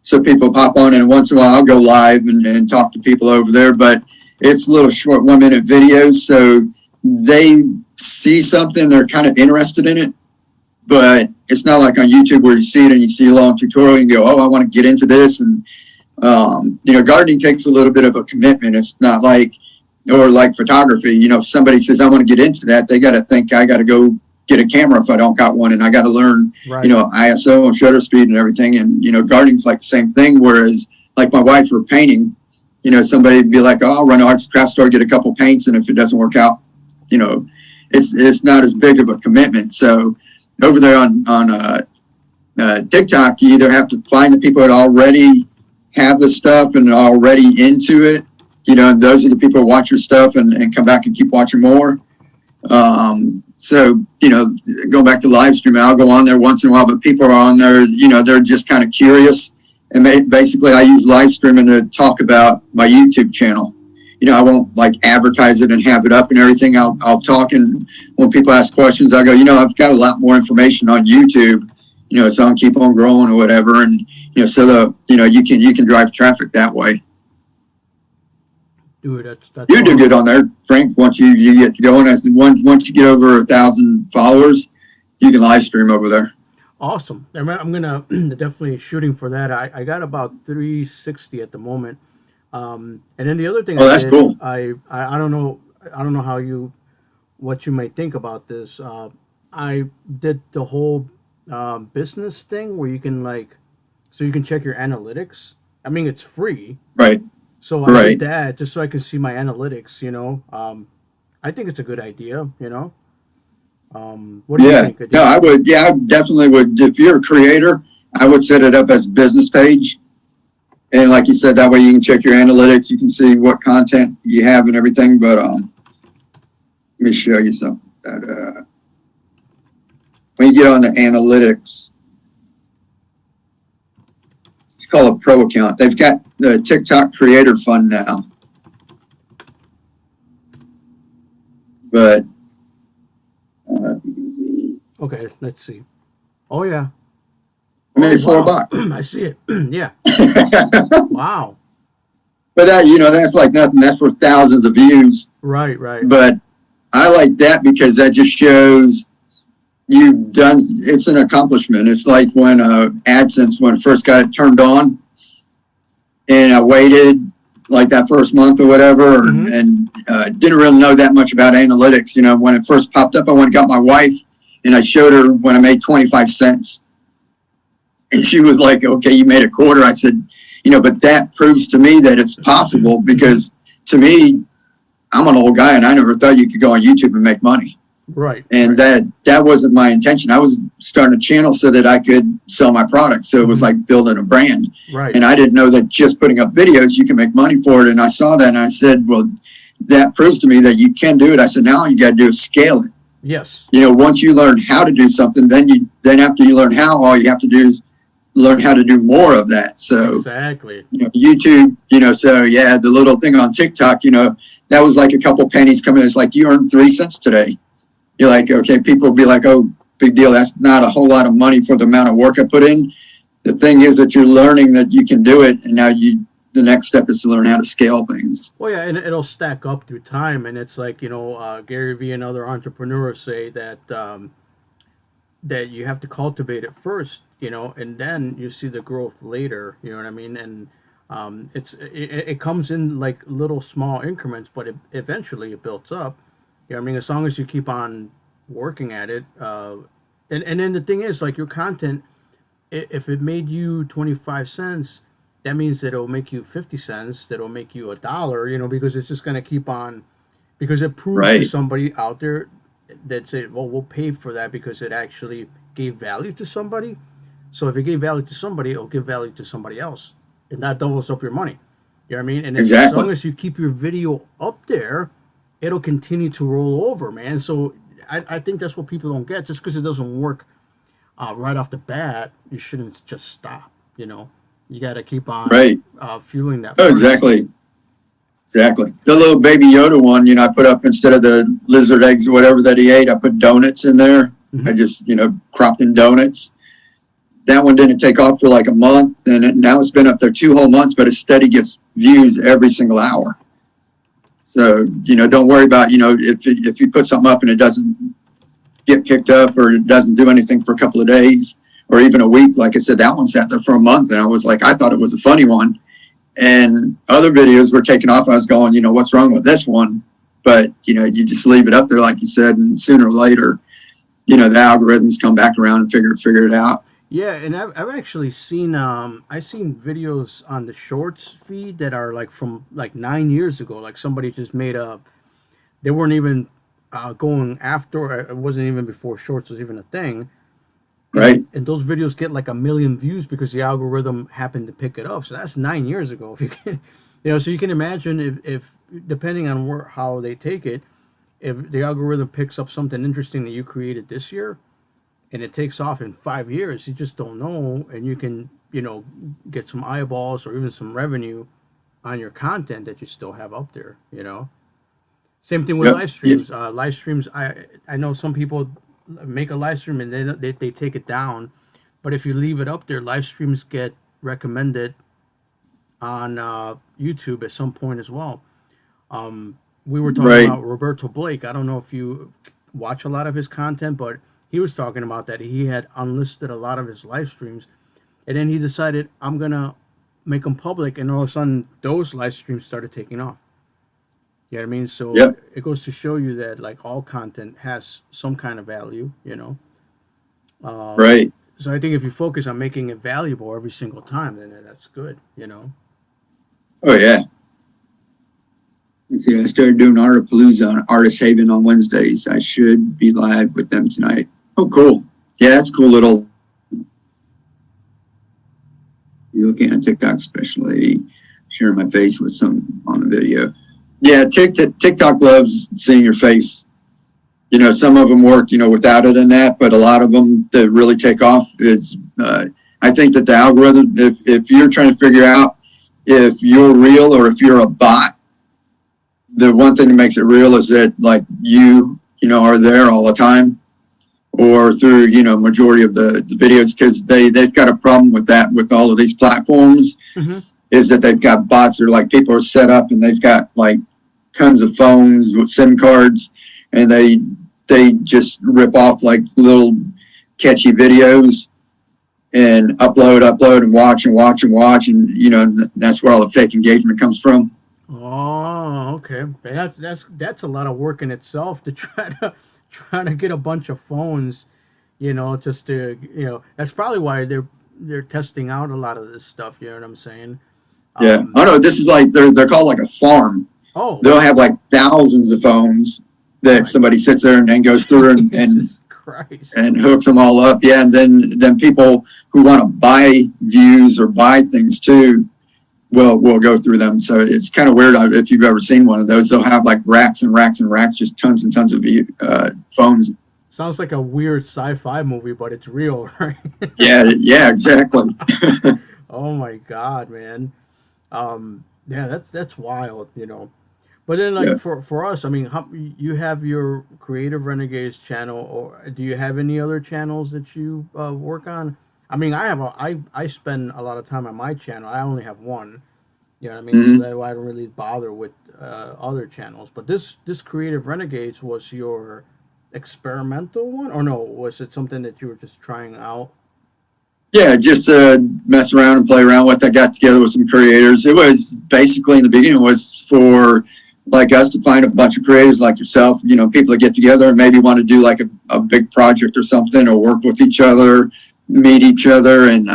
So people pop on and once in a while I'll go live and talk to people over there, but it's little short 1-minute videos. So they see something, they're kind of interested in it, but it's not like on YouTube where you see it and you see a long tutorial and you go, oh, I want to get into this. And, gardening takes a little bit of a commitment. It's not like, or like photography, if somebody says, I want to get into that, they got to think I got to go get a camera if I don't got one, and I got to learn, ISO and shutter speed and everything. And, gardening's like the same thing. Whereas like my wife for painting, somebody would be like, oh, I'll run to arts craft store, get a couple paints. And if it doesn't work out, it's not as big of a commitment. So over there on TikTok, you either have to find the people that already have the stuff and are already into it, and those are the people who watch your stuff and come back and keep watching more. So, going back to live streaming, I'll go on there once in a while, but people are on there, they're just kind of curious. And basically I use live streaming to talk about my YouTube channel. I won't like advertise it and have it up and everything. I'll talk, and when people ask questions, I go, I've got a lot more information on YouTube, so I'll keep on growing or whatever. And, so you can drive traffic that way. Dude, that's you do good on there, Frank. Once you get going, once you get over 1,000 followers, you can live stream over there. Awesome. I'm gonna definitely shooting for that. I got about 360 at the moment. And then the other thing, that's cool. I don't know what you might think about this. I did the whole business thing where you can so you can check your analytics. I mean, it's free, right? So I did that just so I can see my analytics. I think it's a good idea. What do you think? No, I would. Yeah, I definitely would. If you're a creator, I would set it up as a business page. And like you said, that way you can check your analytics. You can see what content you have and everything. But let me show you something. When you get on the analytics, it's called a pro account. They've got the TikTok Creator Fund now. But okay, let's see. Oh yeah. Maybe $4. I see it. Yeah. Wow. But that, that's like nothing. That's for thousands of views. Right. But I like that because that just shows you've done, it's an accomplishment. It's like when AdSense, when it first got turned on, and I waited like that first month or whatever, and didn't really know that much about analytics. When it first popped up, I went and got my wife, and I showed her when I made 25 cents. And she was like, okay, you made a quarter. I said, but that proves to me that it's possible, because to me, I'm an old guy and I never thought you could go on YouTube and make money. Right. And that wasn't my intention. I was starting a channel so that I could sell my product. So it was like building a brand. Right. And I didn't know that just putting up videos, you can make money for it. And I saw that and I said, well, that proves to me that you can do it. I said, now all you got to do is scale it. Yes. Once you learn how to do something, then after you learn how, all you have to do is learn how to do more of that. So exactly. YouTube, so yeah, the little thing on TikTok, that was like a couple pennies coming. It's like you earned 3 cents today. You're like, okay, people will be like, oh, big deal. That's not a whole lot of money for the amount of work I put in. The thing is that you're learning that you can do it, and now the next step is to learn how to scale things. Well, yeah, and it'll stack up through time. And it's like, Gary Vee and other entrepreneurs say that that you have to cultivate it first, and then you see the growth later. You know what I mean? And it comes in like little small increments, but eventually it builds up. Yeah, I mean, as long as you keep on working at it, and then the thing is, like your content, if it made you 25 cents, that means that it'll make you 50 cents. That'll make you $1. You know, because it's just gonna keep on, because it proves to Right. somebody out there that say, well, we'll pay for that because it actually gave value to somebody. So if it gave value to somebody, it'll give value to somebody else, and that doubles up your money. You know what I mean? And as Exactly. long as you keep your video up there, it'll continue to roll over, man. So I think that's what people don't get. Just because it doesn't work right off the bat, you shouldn't just stop. You know, you got to keep on Right. fueling that. Oh, Fire. exactly. Exactly. The little baby Yoda one, I put up, instead of the lizard eggs or whatever that he ate, I put donuts in there. Mm-hmm. I just, cropped in donuts. That one didn't take off for like a month, and now it's been up there 2 whole months, but it steady gets views every single hour. So, don't worry about, if you put something up and it doesn't get picked up or it doesn't do anything for a couple of days or even a week. Like I said, that one sat there for a month, and I was like, I thought it was a funny one. And other videos were taken off. I was going, what's wrong with this one? But, you just leave it up there, like you said, and sooner or later, the algorithms come back around and figure it out. Yeah, and I've actually seen I've seen videos on the Shorts feed that are like from like 9 years ago. Like somebody just made they weren't even going after. It wasn't even before Shorts was even a thing. Right. And those videos get like 1 million views because the algorithm happened to pick it up. So that's 9 years ago. If you can, so you can imagine if depending on how they take it, if the algorithm picks up something interesting that you created this year, and it takes off in 5 years, you just don't know, and you can get some eyeballs or even some revenue on your content that you still have up there. Same thing with live streams. Live streams, I know some people make a live stream and they take it down, but if you leave it up there, live streams get recommended on YouTube at some point as well. We were talking about Roberto Blake. I don't know if you watch a lot of his content, but he was talking about that he had unlisted a lot of his live streams, and then he decided, I'm gonna make them public, and all of a sudden those live streams started taking off. You know what I mean? So it goes to show you that like all content has some kind of value, Right. So I think if you focus on making it valuable every single time, then that's good, Oh, yeah. Let's see, I started doing Artapalooza on Artist Haven on Wednesdays. I should be live with them tonight. Oh, cool. Yeah, that's cool little. You looking at TikTok special lady sharing my face with some on the video. Yeah, TikTok loves seeing your face. Some of them work, without it in that, but a lot of them that really take off is, I think that the algorithm, if you're trying to figure out if you're real or if you're a bot, the one thing that makes it real is that like you are there all the time, or through, majority of the videos, because they've got a problem with that with all of these platforms. Mm-hmm. Is that they've got bots, or like people are set up and they've got like tons of phones with SIM cards, and they just rip off like little catchy videos and upload and watch, and that's where all the fake engagement comes from. Oh, okay. That's a lot of work in itself to try to get a bunch of phones, just to that's probably why they're testing out a lot of this stuff. You know what I'm saying? Yeah. Oh no, this is like they're called like a farm. Oh. They'll have like thousands of phones that somebody sits there and goes through and hooks them all up. Yeah, and then people who want to buy views or buy things too will go through them. So it's kind of weird if you've ever seen one of those. They'll have like racks and racks and racks, just tons and tons of phones. Sounds like a weird sci-fi movie, but it's real, right? Yeah, exactly. Oh my God, man. Yeah, that's wild, But then, like for us, I mean, you have your Creative Renegades channel, or do you have any other channels that you work on? I mean, I spend a lot of time on my channel. I only have one, you know what I mean? Mm-hmm. So that's why I don't really bother with other channels. But this Creative Renegades was your experimental one, or no? Was it something that you were just trying out? Yeah, just mess around and play around with. I got together with some creators. It was basically in the beginning was for like us to find a bunch of creators like yourself, you know, people that get together and maybe want to do like a big project or something, or work with each other, meet each other. And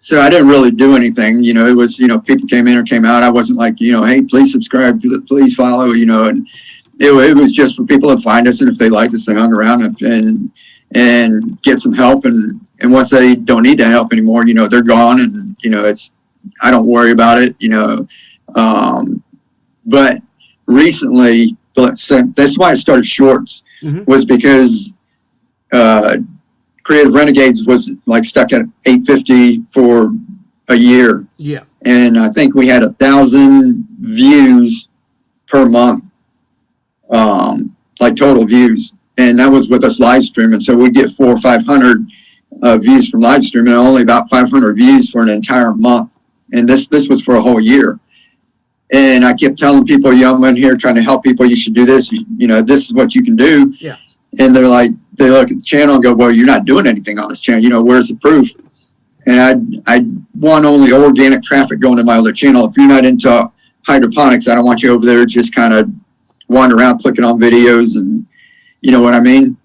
so I didn't really do anything, you know. It was, you know, people came in or came out. I wasn't like, you know, hey, please subscribe, please follow, you know. And it was just for people to find us, and if they liked us, they hung around and get some help. And once they don't need that help anymore, you know, they're gone. And, you know, I don't worry about it, you know. But recently, that's why I started shorts, was because Creative Renegades was like stuck at 850 for a year. Yeah. And I think we had 1,000 views per month, like total views. And that was with us live streaming. So we'd get 400 or 500 views from live streaming, and only about 500 views for an entire month. And this was for a whole year. And I kept telling people, you know, I'm in here trying to help people. You should do this. You know, this is what you can do. Yeah. And they're like, they look at the channel and go, well, you're not doing anything on this channel. You know, where's the proof? And I want only organic traffic going to my other channel. If you're not into hydroponics, I don't want you over there just kind of wandering around clicking on videos, and you know what I mean?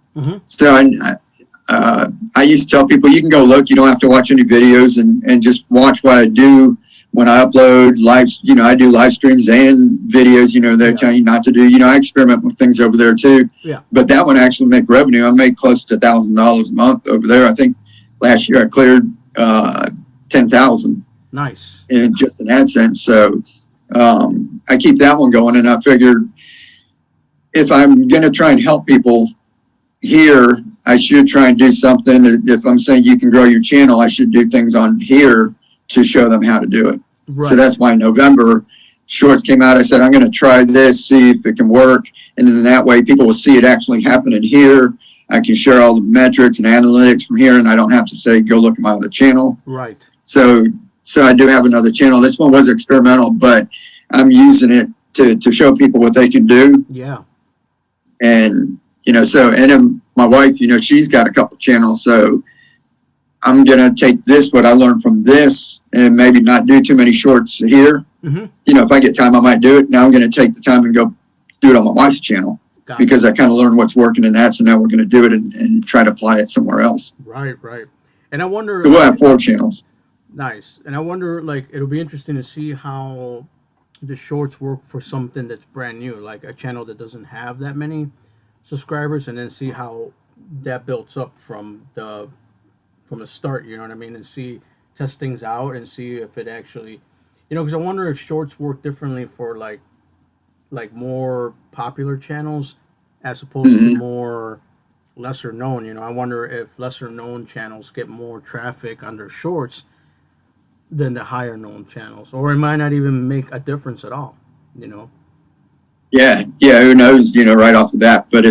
So I used to tell people, you can go look. You don't have to watch any videos, and just watch what I do when I upload live. You know, I do live streams and videos. You know, they're telling you not to do. You know, I experiment with things over there too. Yeah. But that one actually make revenue. I made close to $1,000 a month over there. I think last year I cleared 10,000. Nice. In just an AdSense. So I keep that one going, and I figured if I'm going to try and help people here, I should try and do something. If I'm saying you can grow your channel, I should do things on here to show them how to do it. Right. So that's why in November, shorts came out. I said, I'm going to try this, see if it can work. And then that way people will see it actually happening here. I can share all the metrics and analytics from here, and I don't have to say, go look at my other channel. Right. So I do have another channel. This one was experimental, but I'm using it to show people what they can do. Yeah. And, you know, so, and then my wife, you know, she's got a couple channels. So I'm going to take what I learned from this and maybe not do too many shorts here. You know, if I get time, I might do it. Now I'm going to take the time and go do it on my wife's channel. Because I kind of learned what's working in that. So now we're going to do it and try to apply it somewhere else. Right, right. And I wonder. So we'll have 4 channels. Nice. And I wonder, like, it'll be interesting to see how the shorts work for something that's brand new, like a channel that doesn't have that many subscribers, and then see how that builds up from the start, you know what I mean? And test things out and see if it actually, you know, because I wonder if shorts work differently for like more popular channels as opposed to more lesser known. You know, I wonder if lesser known channels get more traffic on their shorts than the higher known channels, or it might not even make a difference at all, you know? Yeah, who knows, you know, right off the bat. But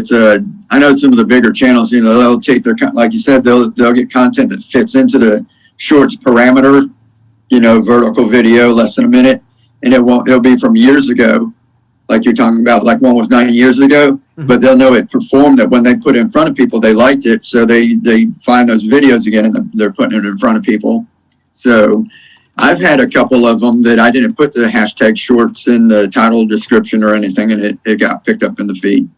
I know some of the bigger channels, you know, they'll take their, like you said, they'll get content that fits into the shorts parameter, you know, vertical video, less than a minute, and it'll be from years ago, like you're talking about, like one was 9 years ago, but they'll know it performed, that when they put it in front of people, they liked it. So they find those videos again, and they're putting it in front of people. So I've had a couple of them that I didn't put the hashtag shorts in the title description or anything, and it got picked up in the feed.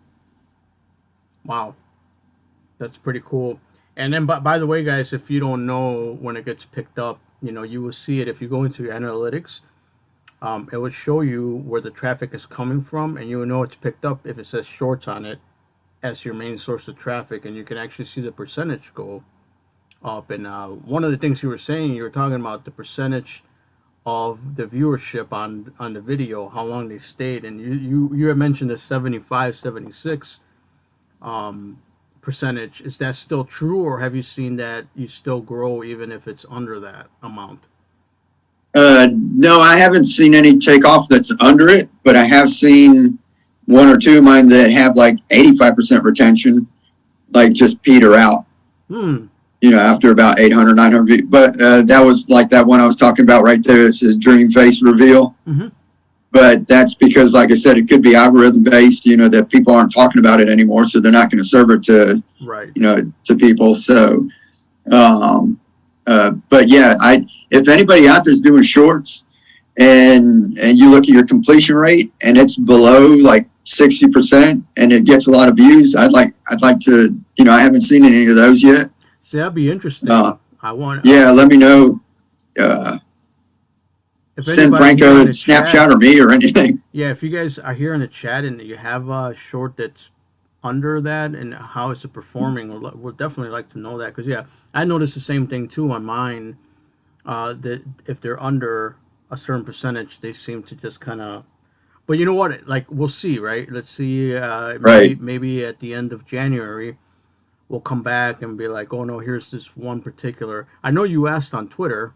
Wow. That's pretty cool. And then, by the way, guys, if you don't know when it gets picked up, you know, you will see it if you go into your analytics. It will show you where the traffic is coming from, and you will know it's picked up if it says shorts on it as your main source of traffic, and you can actually see the percentage go up. And one of the things you were saying, you were talking about the percentage of the viewership on the video, how long they stayed, and you had mentioned the 75-76 percentage. Is that still true, or have you seen that you still grow even if it's under that amount? No, I haven't seen any takeoff that's under it, but I have seen 1 or 2 of mine that have like 85% retention, like just peter out. You know, after about 800, 900. But that was like that one I was talking about right there. It says dream face reveal. But that's because, like I said, it could be algorithm based, you know, that people aren't talking about it anymore. So they're not going to serve it to, you know, to people. So, but yeah, if anybody out there's doing shorts, and you look at your completion rate and it's below like 60% and it gets a lot of views, I'd like to, you know, I haven't seen any of those yet. See, that'd be interesting. I want. Yeah, let me know. If send Franco a snapshot or me or anything. Yeah, if you guys are here in the chat and you have a short that's under that and how is it performing, we'll definitely like to know that, because yeah, I noticed the same thing too on mine. That if they're under a certain percentage, they seem to just kind of. But you know what? Like, we'll see, right? Let's see. Maybe at the end of January, we'll come back and be like, oh no, here's this one particular. I know you asked on Twitter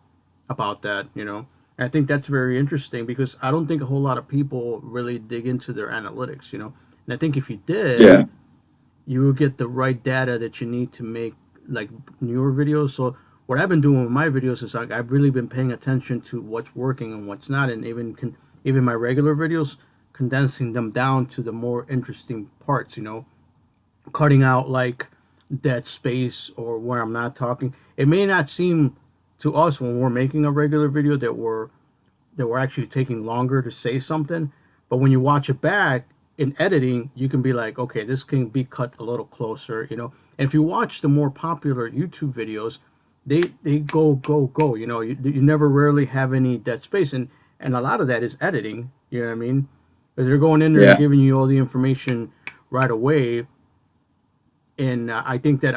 about that, you know. And I think that's very interesting because I don't think a whole lot of people really dig into their analytics, you know. And I think if you did, you will get the right data that you need to make like newer videos. So what I've been doing with my videos is like I've really been paying attention to what's working and what's not, and even my regular videos, condensing them down to the more interesting parts, you know, cutting out like dead space or where I'm not talking. It may not seem to us when we're making a regular video that we're actually taking longer to say something, but when you watch it back in editing, you can be like, okay, this can be cut a little closer, you know. And if you watch the more popular YouTube videos, they go, you know. You never rarely have any dead space, and a lot of that is editing, you know what I mean, because they're going in there and giving you all the information right away. And I think that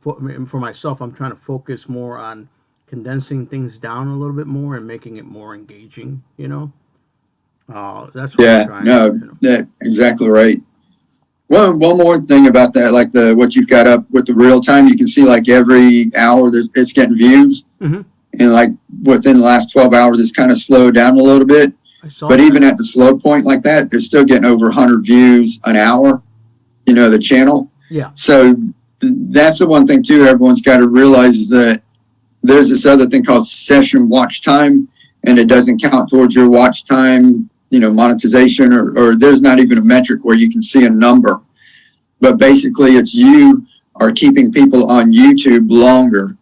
for myself, I'm trying to focus more on condensing things down a little bit more and making it more engaging, you know. That's what I'm trying to do. That's exactly right. One more thing about that, like what you've got up with the real time, you can see like every hour it's getting views, and like within the last 12 hours, it's kind of slowed down a little bit. But even at the slow point like that, it's still getting over 100 views an hour. You know, the channel. Yeah. So that's the one thing too. Everyone's got to realize is that there's this other thing called session watch time, and it doesn't count towards your watch time, you know, monetization, or there's not even a metric where you can see a number. But basically, it's you are keeping people on YouTube longer,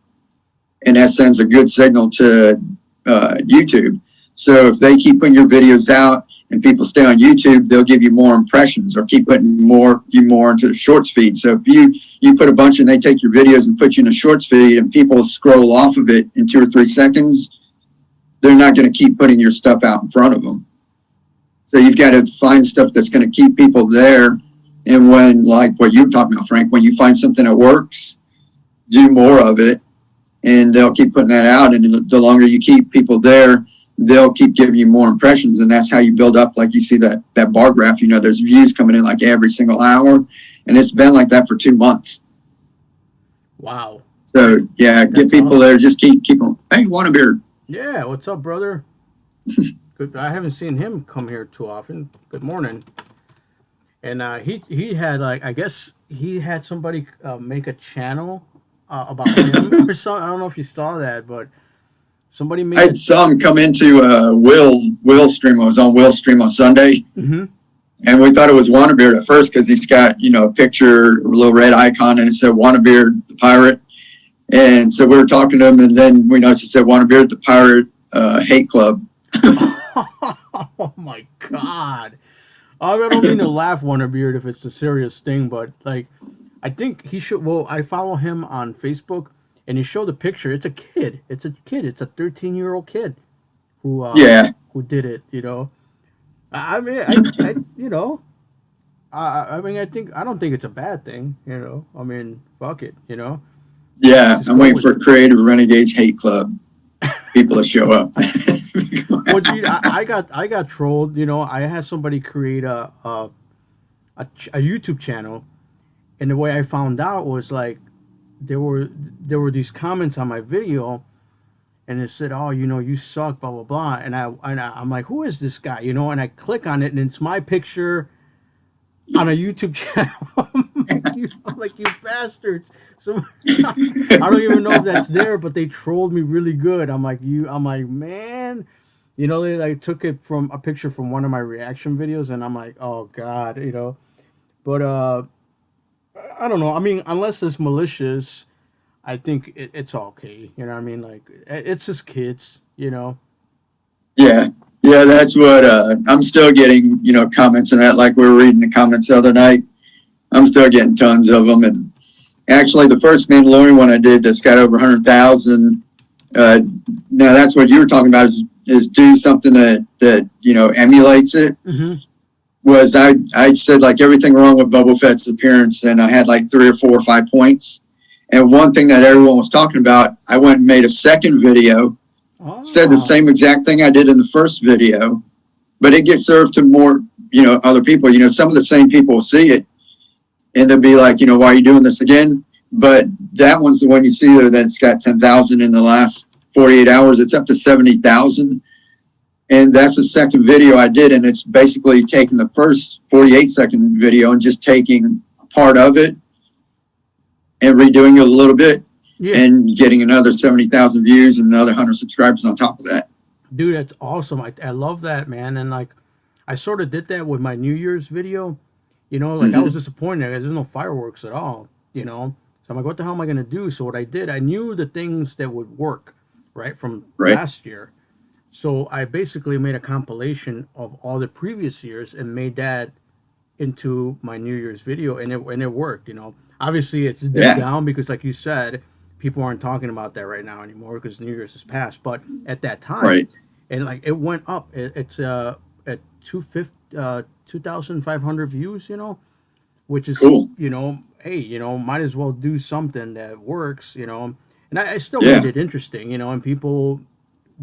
and that sends a good signal to YouTube. So if they keep putting your videos out and people stay on YouTube, they'll give you more impressions or keep putting more into the shorts feed. So if you put a bunch and they take your videos and put you in a shorts feed and people scroll off of it in 2 or 3 seconds, they're not going to keep putting your stuff out in front of them. So you've got to find stuff that's going to keep people there. And when, like what you're talking about, Frank, when you find something that works, do more of it, and they'll keep putting that out. And the longer you keep people there, they'll keep giving you more impressions, and that's how you build up. Like you see that bar graph, you know, there's views coming in like every single hour, and it's been like that for 2 months. Wow. So yeah, get people there. Just keep them. Hey, Wannabeard. Yeah, what's up, brother? Good. I haven't seen him come here too often. Good morning. And he had like, I guess he had somebody make a channel about him or something. I don't know if you saw that, but. Somebody made. I saw him come into Will stream. I was on Will stream on Sunday, and we thought it was Wannabeard at first because he's got, you know, a picture, a little red icon, and it said Wannabeard the pirate. And so we were talking to him, and then we noticed it said Wannabeard the pirate hate club. Oh my God! I don't mean to laugh, Wannabeard, if it's a serious thing, but like, I think he should. Well, I follow him on Facebook. And you show the picture. It's a kid. It's a 13-year-old kid who did it. You know, I mean, you know, I mean, I don't think it's a bad thing. You know, I mean, fuck it. You know. Yeah, I'm waiting for Creative Renegades Hate Club people to show up. Well, dude, I got trolled. You know, I had somebody create a YouTube channel, and the way I found out was like. There were these comments on my video, and it said, "Oh, you know, you suck, blah blah blah." And I'm like, "Who is this guy?" You know, and I click on it, and it's my picture on a YouTube channel. I'm like, you bastards! So I don't even know if that's there, but they trolled me really good. I'm like, man, you know, they like took it from a picture from one of my reaction videos, and I'm like, oh God, you know, but I don't know. I mean, unless it's malicious, I think it's okay. You know what I mean? Like, it's just kids, you know? Yeah. Yeah, that's what I'm still getting, comments on that. Like we were reading the comments the other night. I'm still getting tons of them. And actually, the first Mandalorian one I did that's got over 100,000. Now that's what you were talking about is do something that emulates it. Mm-hmm. Was I said like everything wrong with Boba Fett's appearance, and I had like 3 or 4 or 5 points. And one thing that everyone was talking about, I went and made a second video, said the same exact thing I did in the first video, but it gets served to more, other people. Some of the same people will see it, and they'll be like, why are you doing this again? But that one's the one you see there that's got 10,000 in the last 48 hours. It's up to 70,000. And that's the second video I did. And it's basically taking the first 48-second video and just taking part of it and redoing it a little bit and getting another 70,000 views and another 100 subscribers on top of that. Dude, that's awesome. I love that, man. And like, I sort of did that with my New Year's video. I was disappointed. There's no fireworks at all, So I'm like, what the hell am I going to do? So what I did, I knew the things that would work, right, from last year. So I basically made a compilation of all the previous years and made that into my New Year's video, and it worked. Obviously it's dipped down because, like you said, people aren't talking about that right now anymore because New Year's has passed. But at that time, and like it went up. It's at 2,500 views. Which is cool. Hey, might as well do something that works. And I still made it interesting. And people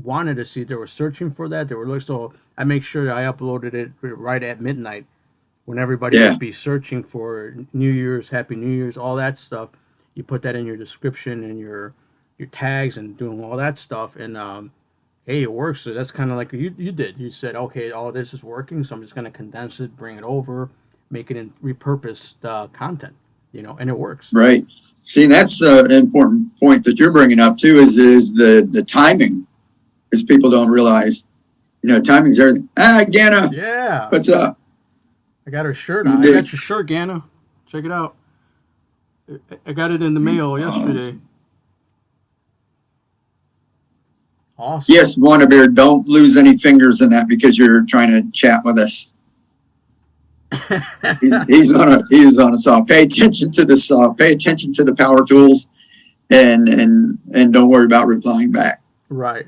wanted to see. They were searching for that. They were looking. So I make sure I uploaded it right at midnight when everybody would be searching for New Year's, Happy New Year's, all that stuff. You put that in your description and your tags and doing all that stuff. And hey, it works. So that's kind of like you did. You said, okay, all this is working, so I'm just going to condense it, bring it over, make it in repurposed content. And it works. Right. See, that's an important point that you're bringing up too. Is the timing. Because people don't realize, timing's everything. Ganna. Yeah. What's up? I got her shirt on. I got your shirt, Ganna. Check it out. I got it in the mail yesterday. Awesome. Yes, Wannabeard, don't lose any fingers in that because you're trying to chat with us. he's on a saw. Pay attention to the saw. Pay attention to the power tools, and don't worry about replying back. Right.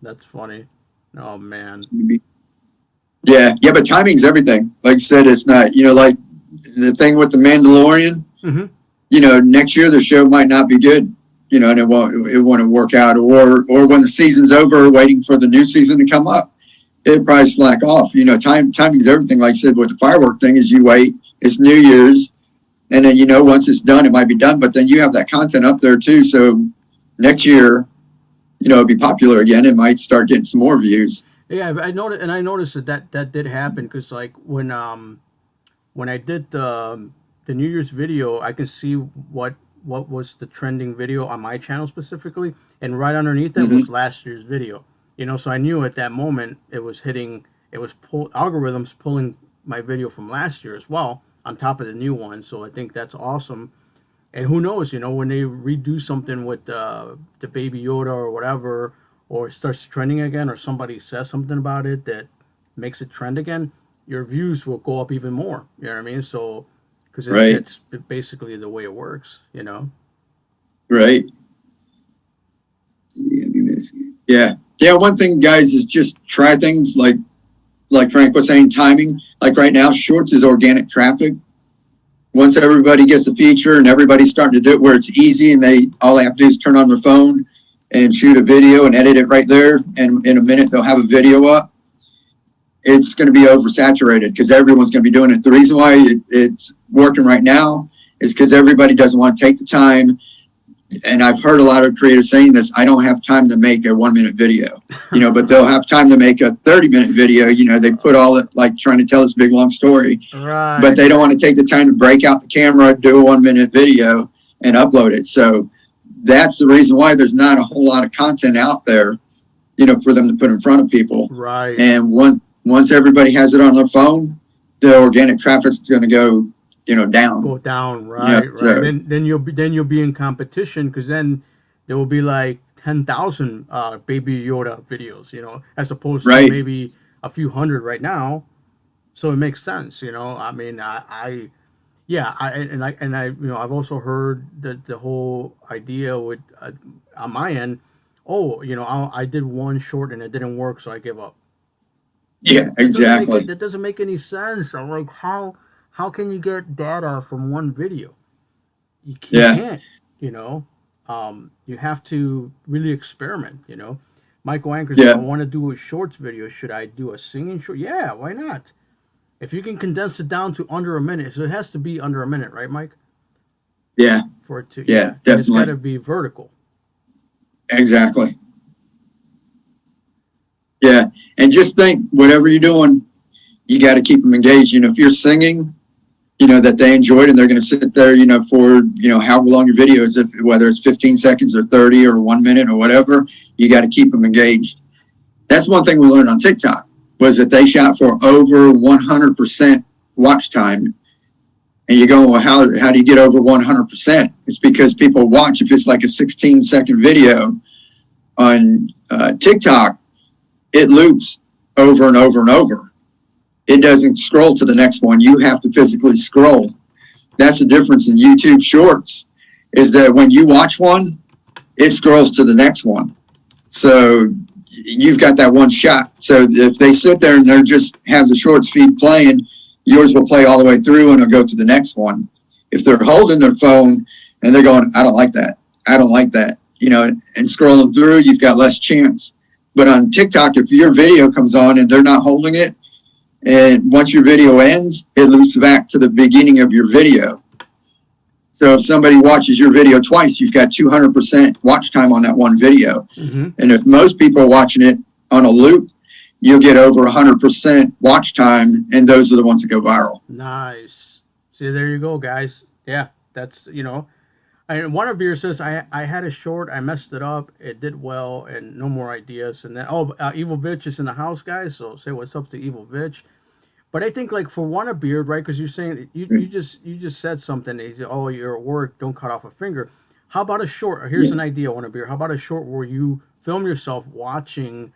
That's funny. Oh man. Yeah, but timing's everything. Like I said, it's not, like the thing with the Mandalorian. Mm-hmm. Next year the show might not be good, and it won't work out, or when the season's over, waiting for the new season to come up, it'd probably slack off. Timing's everything. Like I said, with the firework thing is you wait, it's New Year's, and then once it's done, it might be done, but then you have that content up there too. So next year, it'll be popular again. It might start getting some more views. Yeah, I noticed that did happen because like when I did the New Year's video, I can see what was the trending video on my channel specifically, and right underneath it was last year's video. So I knew at that moment it was algorithms pulling my video from last year as well on top of the new one. So I think that's awesome. And who knows, when they redo something with the Baby Yoda or whatever, or it starts trending again, or somebody says something about it that makes it trend again, your views will go up even more. You know what I mean? So, because it's basically the way it works, Right. Yeah. One thing, guys, is just try things like Frank was saying, timing. Like right now, Shorts is organic traffic. Once everybody gets a feature and everybody's starting to do it where it's easy and all they have to do is turn on their phone and shoot a video and edit it right there, and in a minute they'll have a video up, it's going to be oversaturated because everyone's going to be doing it. The reason why it's working right now is because everybody doesn't want to take the time. And I've heard a lot of creators saying this, I don't have time to make a 1-minute video, but they'll have time to make a 30-minute video. They put all it like trying to tell this big, long story, but they don't want to take the time to break out the camera, do a 1-minute video and upload it. So that's the reason why there's not a whole lot of content out there, for them to put in front of people. Right. And once everybody has it on their phone, the organic traffic is going to go down. Right. So, then you'll be in competition because then there will be like 10,000 Baby Yoda videos, you know, as opposed to Right. maybe a few hundred right now. So it makes sense, you know. I mean, yeah, you know, I've also heard the whole idea with on my end. Oh, you know, I did one short and it didn't work, so I give up. Yeah, exactly. That doesn't make any sense. I'm like, how can you get data from one video? You Yeah. can't, you know. You have to really experiment, you know. Michael Anchors, if I Yeah. want to do a shorts video, should I do a singing short? Yeah, why not? If you can condense it down to under a minute, so it has to be under a minute, right, Mike? Yeah. For it to, Yeah, yeah, and it's got definitely. to be vertical. Exactly. Yeah. And just think, whatever you're doing, you got to keep them engaged. You know, if you're singing, you know, that they enjoyed and they're going to sit there, you know, for, you know, however long your video is, if, whether it's 15 seconds or 30 or 1 minute or whatever, you got to keep them engaged. That's one thing we learned on TikTok, was that they shot for over 100% watch time. And you go, well, how do you get over 100%? It's because people watch. If it's like a 16-second video on TikTok, it loops over and over and over. It doesn't scroll to the next one. You have to physically scroll. That's the difference in YouTube Shorts, is that when you watch one, it scrolls to the next one. So you've got that one shot. So if they sit there and they're just have the shorts feed playing, yours will play all the way through and it'll go to the next one. If they're holding their phone and they're going, I don't like that, I don't like that, you know, and scrolling through, you've got less chance. But on TikTok, if your video comes on and they're not holding it, and once your video ends, it loops back to the beginning of your video. So if somebody watches your video twice, you've got 200% watch time on that one video. Mm-hmm. And if most people are watching it on a loop, you'll get over 100% watch time, and those are the ones that go viral. Nice. See, there you go, guys. Yeah, that's, you know. And one of beer says, I had a short, I messed it up, it did well, and no more ideas. And then, Evil Bitch is in the house, guys, so say what's up to Evil Bitch. But I think, like, for Wanna Beard, right, because you're saying, you just said something, that you said, oh, you're at work, don't cut off a finger. How about a short? Here's an idea, Wanna Beard. How about a short where you film yourself watching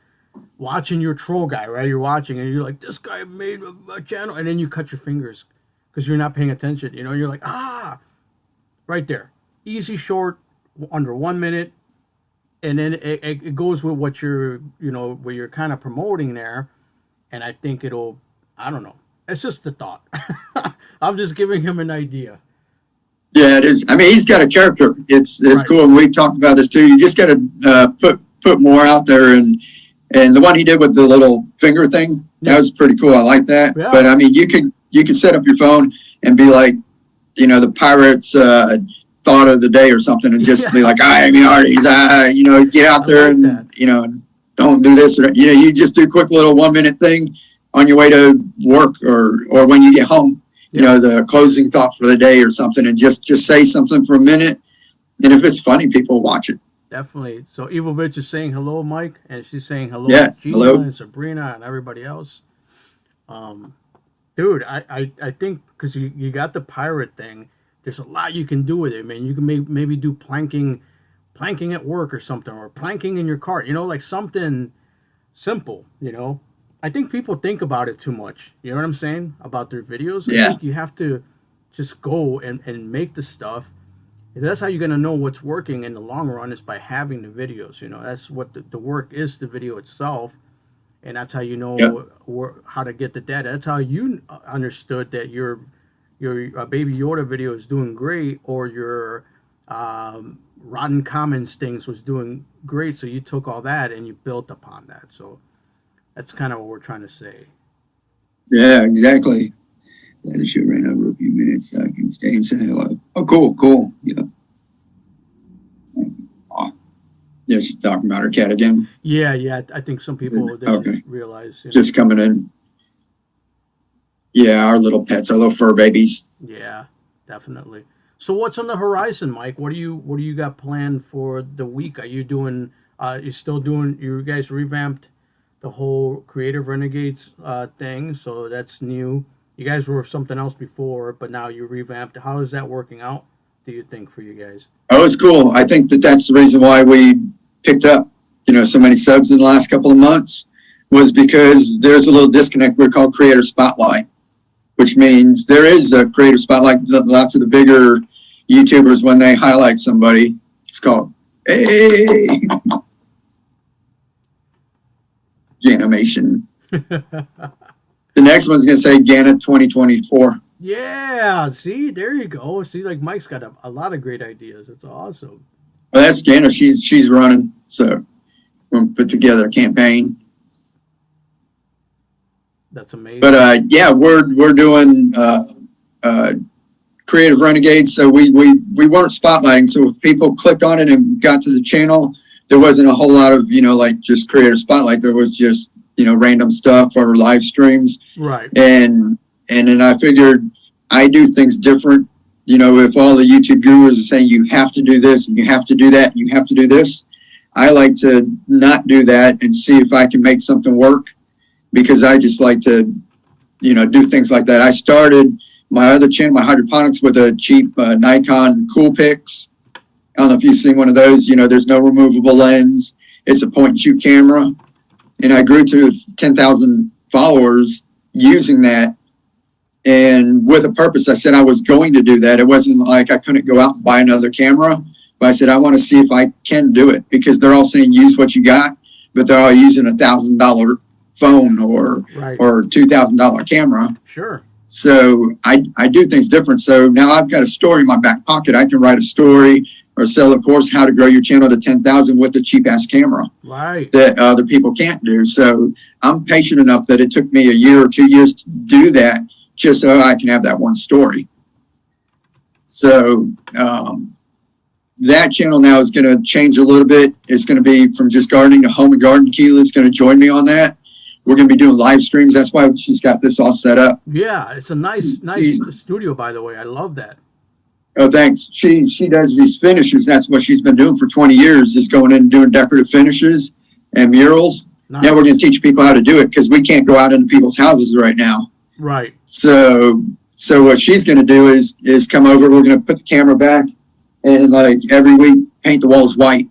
your troll guy, right? You're watching, and you're like, this guy made a channel, and then you cut your fingers because you're not paying attention, you know? You're like, right there. Easy short, under 1 minute, and then it goes with what you're, you know, what you're kind of promoting there, and I think it'll, I don't know. It's just the thought. I'm just giving him an idea. Yeah, it is. I mean, he's got a character. It's right. Cool. And we've talked about this too. You just got to put more out there. And the one he did with the little finger thing, that was pretty cool. I like that. Yeah. But I mean, you could set up your phone and be like, you know, the Pirates thought of the day or something, and just be like, I am artists. You know, get out there and that. You know, don't do this or, you know, you just do a quick little 1 minute thing on your way to work or when you get home, you know, the closing thought for the day or something, and just say something for a minute. And if it's funny, people watch it. Definitely. So Evil Bitch is saying hello, Mike, and she's saying hello to Gina hello. And Sabrina and everybody else. Dude, I think because you got the pirate thing, there's a lot you can do with it. I mean, you can maybe do planking at work or something, or planking in your car, you know, like something simple, you know. I think people think about it too much. You know what I'm saying? About their videos. I think you have to just go and make the stuff. And that's how you're going to know what's working in the long run, is by having the videos. You know, that's what the work is, the video itself. And that's how you know how to get the data. That's how you understood that your Baby Yoda video is doing great, or your Rotten Commons things was doing great. So you took all that and you built upon that. So that's kind of what we're trying to say. Yeah, exactly. The show ran over a few minutes, so I can stay and say hello. Oh, cool. Yeah. Oh. Yeah, she's talking about her cat again. Yeah. I think some people didn't realize. You know, just coming in. Yeah, our little pets, our little fur babies. Yeah, definitely. So what's on the horizon, Mike? What do you got planned for the week? Are you doing? You still doing? You guys revamped the whole Creative Renegades thing, so that's new. You guys were something else before, but now you revamped. How is that working out, do you think, for you guys? Oh, it's cool. I think that's the reason why we picked up, so many subs in the last couple of months was because there's a little disconnect. We're called Creator Spotlight, which means there is a Creator Spotlight. Lots of the bigger YouTubers, when they highlight somebody, it's called, hey, Ganimation. The next one's going to say Gana 2024. Yeah, see, there you go. See, like Mike's got a lot of great ideas. It's awesome. Well, that's Gana. She's running, so we're going to put together a campaign. That's amazing. But yeah, we're doing Creative Renegades. So we weren't spotlighting. So if people clicked on it and got to the channel, there wasn't a whole lot of like just Creative Spotlight. There was just random stuff or live streams. Right. And then I figured I do things different. If all the YouTube gurus are saying you have to do this and you have to do that and you have to do this, I like to not do that and see if I can make something work, because I just like to, do things like that. I started my other channel, my hydroponics, with a cheap Nikon Coolpix. I don't know if you've seen one of those. There's no removable lens. It's a point and shoot camera. And I grew to 10,000 followers using that. And with a purpose, I said I was going to do that. It wasn't like I couldn't go out and buy another camera. But I said, I want to see if I can do it, because they're all saying use what you got, but they're all using $1,000 phone or $2,000 camera. Sure. So I do things different. So now I've got a story in my back pocket. I can write a story or sell a course, how to grow your channel to 10,000 with a cheap ass camera. Right. That other people can't do. So I'm patient enough that it took me a year or 2 years to do that, just so I can have that one story. So that channel now is going to change a little bit. It's going to be from just gardening to home and garden. Keely's going to join me on that. We're going to be doing live streams. That's why she's got this all set up. Yeah, it's a nice studio, by the way. I love that. Oh, thanks. She does these finishes. That's what she's been doing for 20 years, is going in and doing decorative finishes and murals. Nice. Now we're going to teach people how to do it, because we can't go out into people's houses right now. Right. So what she's going to do is come over. We're going to put the camera back and like every week paint the walls white,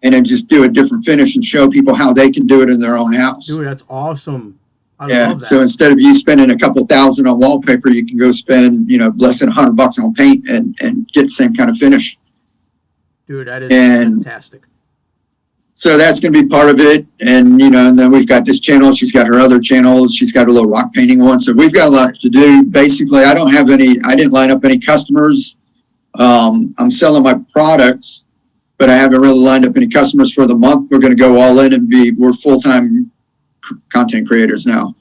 and then just do a different finish and show people how they can do it in their own house. Dude, that's awesome. I love that. So instead of you spending a couple $1,000 on wallpaper, you can go spend, less than $100 on paint and get the same kind of finish. Dude, that is fantastic. So that's going to be part of it. And, and then we've got this channel. She's got her other channel. She's got a little rock painting one. So we've got a lot to do. Basically, I didn't line up any customers. I'm selling my products, but I haven't really lined up any customers for the month. We're going to go all in and we're full-time content creators now.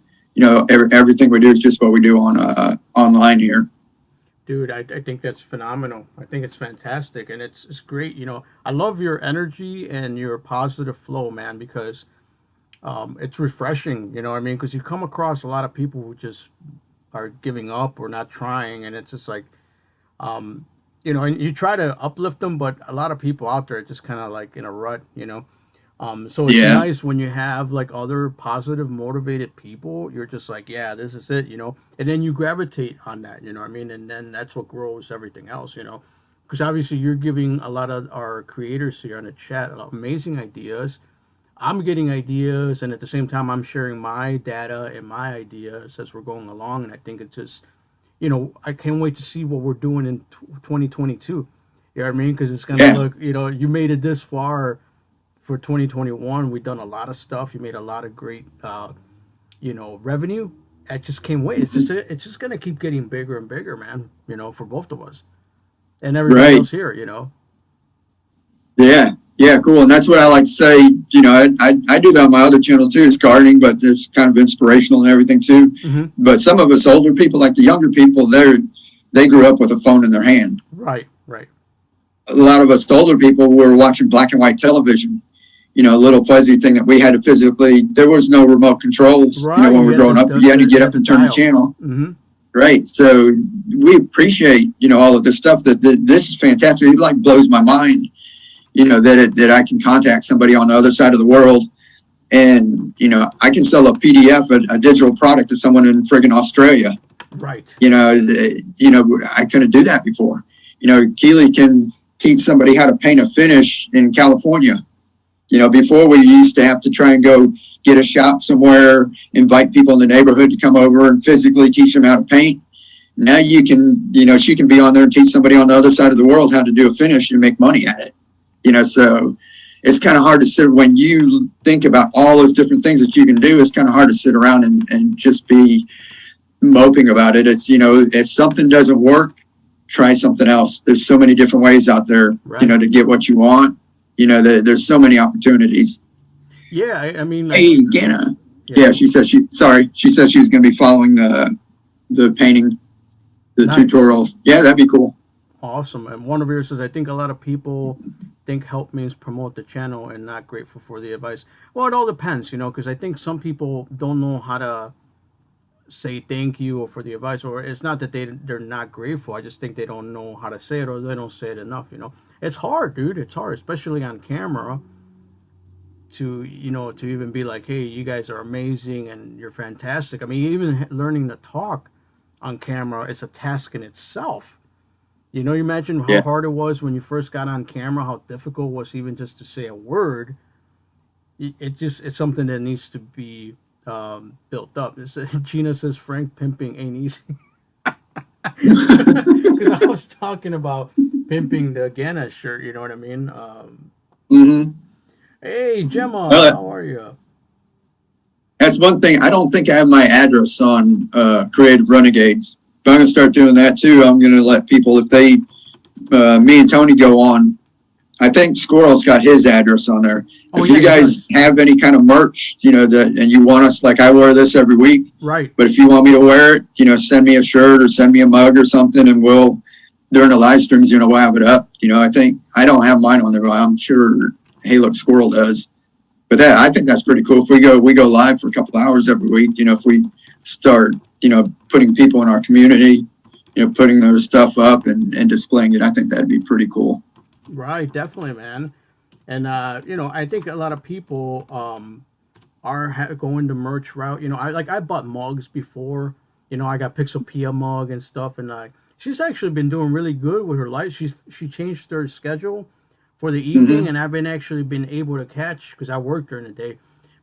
Everything we do is just what we do on online here. Dude, I think that's phenomenal. I think it's fantastic, and it's great. I love your energy and your positive flow, man, because it's refreshing. You know what I mean? Because you come across a lot of people who just are giving up or not trying, and it's just like, and you try to uplift them, but a lot of people out there are just kind of like in a rut, So it's nice when you have like other positive, motivated people. You're just like, yeah, this is it, and then you gravitate on that, you know what I mean? And then that's what grows everything else, because obviously you're giving a lot of our creators here on the chat amazing ideas. I'm getting ideas, and at the same time, I'm sharing my data and my ideas as we're going along. And I think it's just, I can't wait to see what we're doing in 2022. You know what I mean? Because it's going to look, you made it this far. For 2021, we've done a lot of stuff. You made a lot of great, revenue. I just can't wait. It's just gonna keep getting bigger and bigger, man. For both of us and everybody else here. Yeah, cool. And that's what I like to say. I do that on my other channel too. It's gardening, but it's kind of inspirational and everything too. Mm-hmm. But some of us older people, like the younger people, they grew up with a phone in their hand. Right. A lot of us older people were watching black and white television. A little fuzzy thing that we had to physically, there was no remote controls, when we were growing up. You had to get up and turn the channel. Mm-hmm. Right. So we appreciate, all of this stuff that this is fantastic. It like blows my mind, that I can contact somebody on the other side of the world. And, I can sell a PDF, a digital product to someone in friggin' Australia. Right. I couldn't do that before. Keely can teach somebody how to paint a finish in California. You know, before we used to have to try and go get a shop somewhere, invite people in the neighborhood to come over and physically teach them how to paint. Now you can, you know, she can be on there and teach somebody on the other side of the world how to do a finish and make money at it. You know, so it's kind of hard to sit when you think about all those different things that you can do. It's kind of hard to sit around and just be moping about it. It's, you know, if something doesn't work, try something else. There's so many different ways out there, right, you know, to get what you want. You know, there's so many opportunities. Yeah, I mean, like, hey, Gana. Yeah, she said she said she was going to be following the painting, the nice tutorials. Yeah, that'd be cool. Awesome. And one of yours says, I think a lot of people think help means promote the channel and not grateful for the advice. Well, it all depends, you know, because I think some people don't know how to say thank you or for the advice, or it's not that they're not grateful. I just think they don't know how to say it, or they don't say it enough, you know. It's hard, dude. It's hard, especially on camera, to, you know, to even be like, hey, you guys are amazing and you're fantastic. I mean, even learning to talk on camera is a task in itself. You know, you imagine how hard it was when you first got on camera, how difficult it was even just to say a word. It's something that needs to be built up. Gina says, Frank, pimping ain't easy. Because I was talking about pimping the Gana shirt, you know what I mean? Hey, Gemma, how are you? That's one thing. I don't think I have my address on Creative Renegades. If I'm going to start doing that too, I'm going to let people, if they, me and Tony go on, I think Squirrel's got his address on there. If you guys have any kind of merch, you know, and you want us, like I wear this every week. Right. But if you want me to wear it, you know, send me a shirt or send me a mug or something, and we'll, during the live streams, you know, we'll have it up. You know, I think, I don't have mine on there, but I'm sure Hey Look Squirrel does. But that, I think that's pretty cool. If we go live for a couple of hours every week, you know, if we start, you know, putting people in our community, you know, putting their stuff up and displaying it, I think that'd be pretty cool. Right, definitely, man. And, you know, I think a lot of people are going the merch route. You know, I bought mugs before. You know, I got Pixelpia mug and stuff. And she's actually been doing really good with her life. She changed her schedule for the evening. And I've been able to catch, because I work during the day,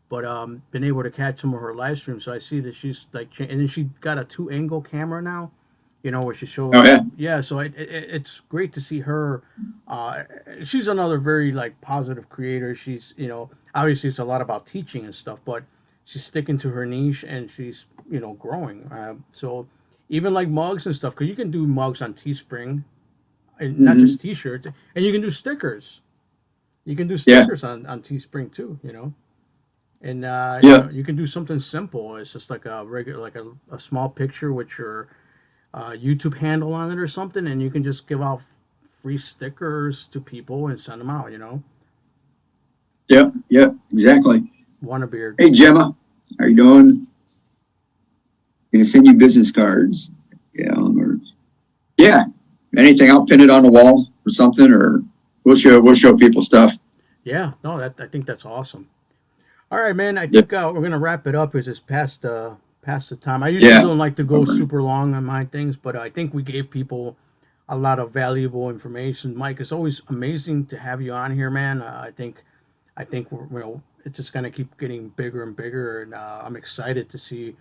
but been able to catch some of her live streams. So I see that she's like, and then she got a 2-angle camera now, you know, where she shows. Oh, yeah. So it's great to see her. She's another very like positive creator. She's, you know, obviously it's a lot about teaching and stuff, but she's sticking to her niche and she's, you know, growing. So even like mugs and stuff, because you can do mugs on Teespring, and not just T-shirts, and you can do stickers. You can do stickers on Teespring too, you know. And you know, you can do something simple. It's just like a regular, like a small picture with your YouTube handle on it or something, and you can just give out free stickers to people and send them out, you know. Yeah, exactly. Wannabeard. Hey, Gemma, how you doing? Gonna send you business cards. Yeah. Anything, I'll pin it on the wall or something, or we'll show people stuff. Yeah, no, I think that's awesome. All right, man. I think we're gonna wrap it up. It's just past the time. I usually don't like to go super long on my things, but I think we gave people a lot of valuable information. Mike, it's always amazing to have you on here, man. I think we're, you know, it's just gonna keep getting bigger and bigger, and I'm excited to see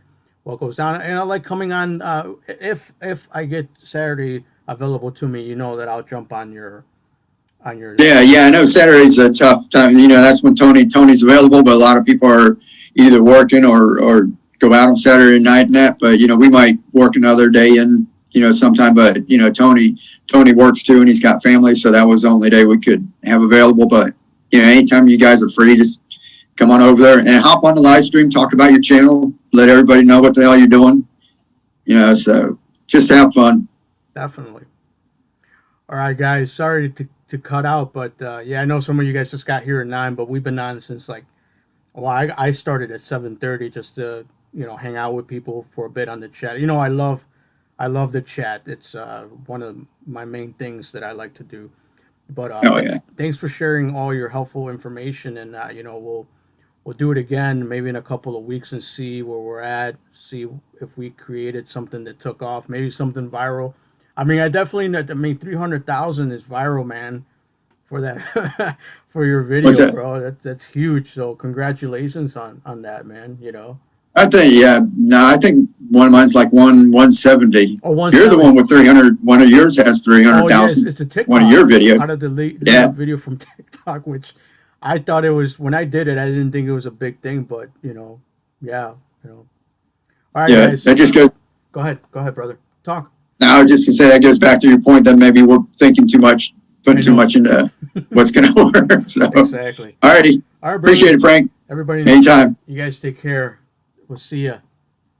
what goes down. And I like coming on. If I get Saturday available to me, you know that I'll jump on your. Yeah, I know Saturday's a tough time. You know, that's when Tony's available, but a lot of people are either working or go out on Saturday night and that. But, you know, we might work another day in, you know, sometime. But, you know, Tony works too, and he's got family, so that was the only day we could have available. But, you know, anytime you guys are free, just come on over there and hop on the live stream, talk about your channel, let everybody know what the hell you're doing. You know, so just have fun. Definitely. All right, guys. Sorry to cut out, but yeah, I know some of you guys just got here at 9, but we've been on since like, well, I started at 7:30 just to, you know, hang out with people for a bit on the chat. You know, I love the chat. It's one of my main things that I like to do. But thanks for sharing all your helpful information, and you know, we'll do it again maybe in a couple of weeks and see where we're at, see if we created something that took off, maybe something viral. I mean, 300,000 is viral, man, for for your video, What's that? bro. That's huge. So congratulations on that, man. You know. I think, yeah, no, I think one of mine's like 170. Oh, You're the one with 300. One of yours has 300,000. It's a TikTok. One of your videos. Out of the latest video from TikTok, which I thought it was, when I did it, I didn't think it was a big thing, but you know, yeah, you know. All right, Yeah, guys. that just goes. Go ahead, brother. Talk. Now, just to say, that goes back to your point that maybe we're thinking too much, putting too much into what's going to work. So exactly. All righty. All right, brother. Appreciate it, Frank. Everybody, anytime. You guys take care. We'll see ya.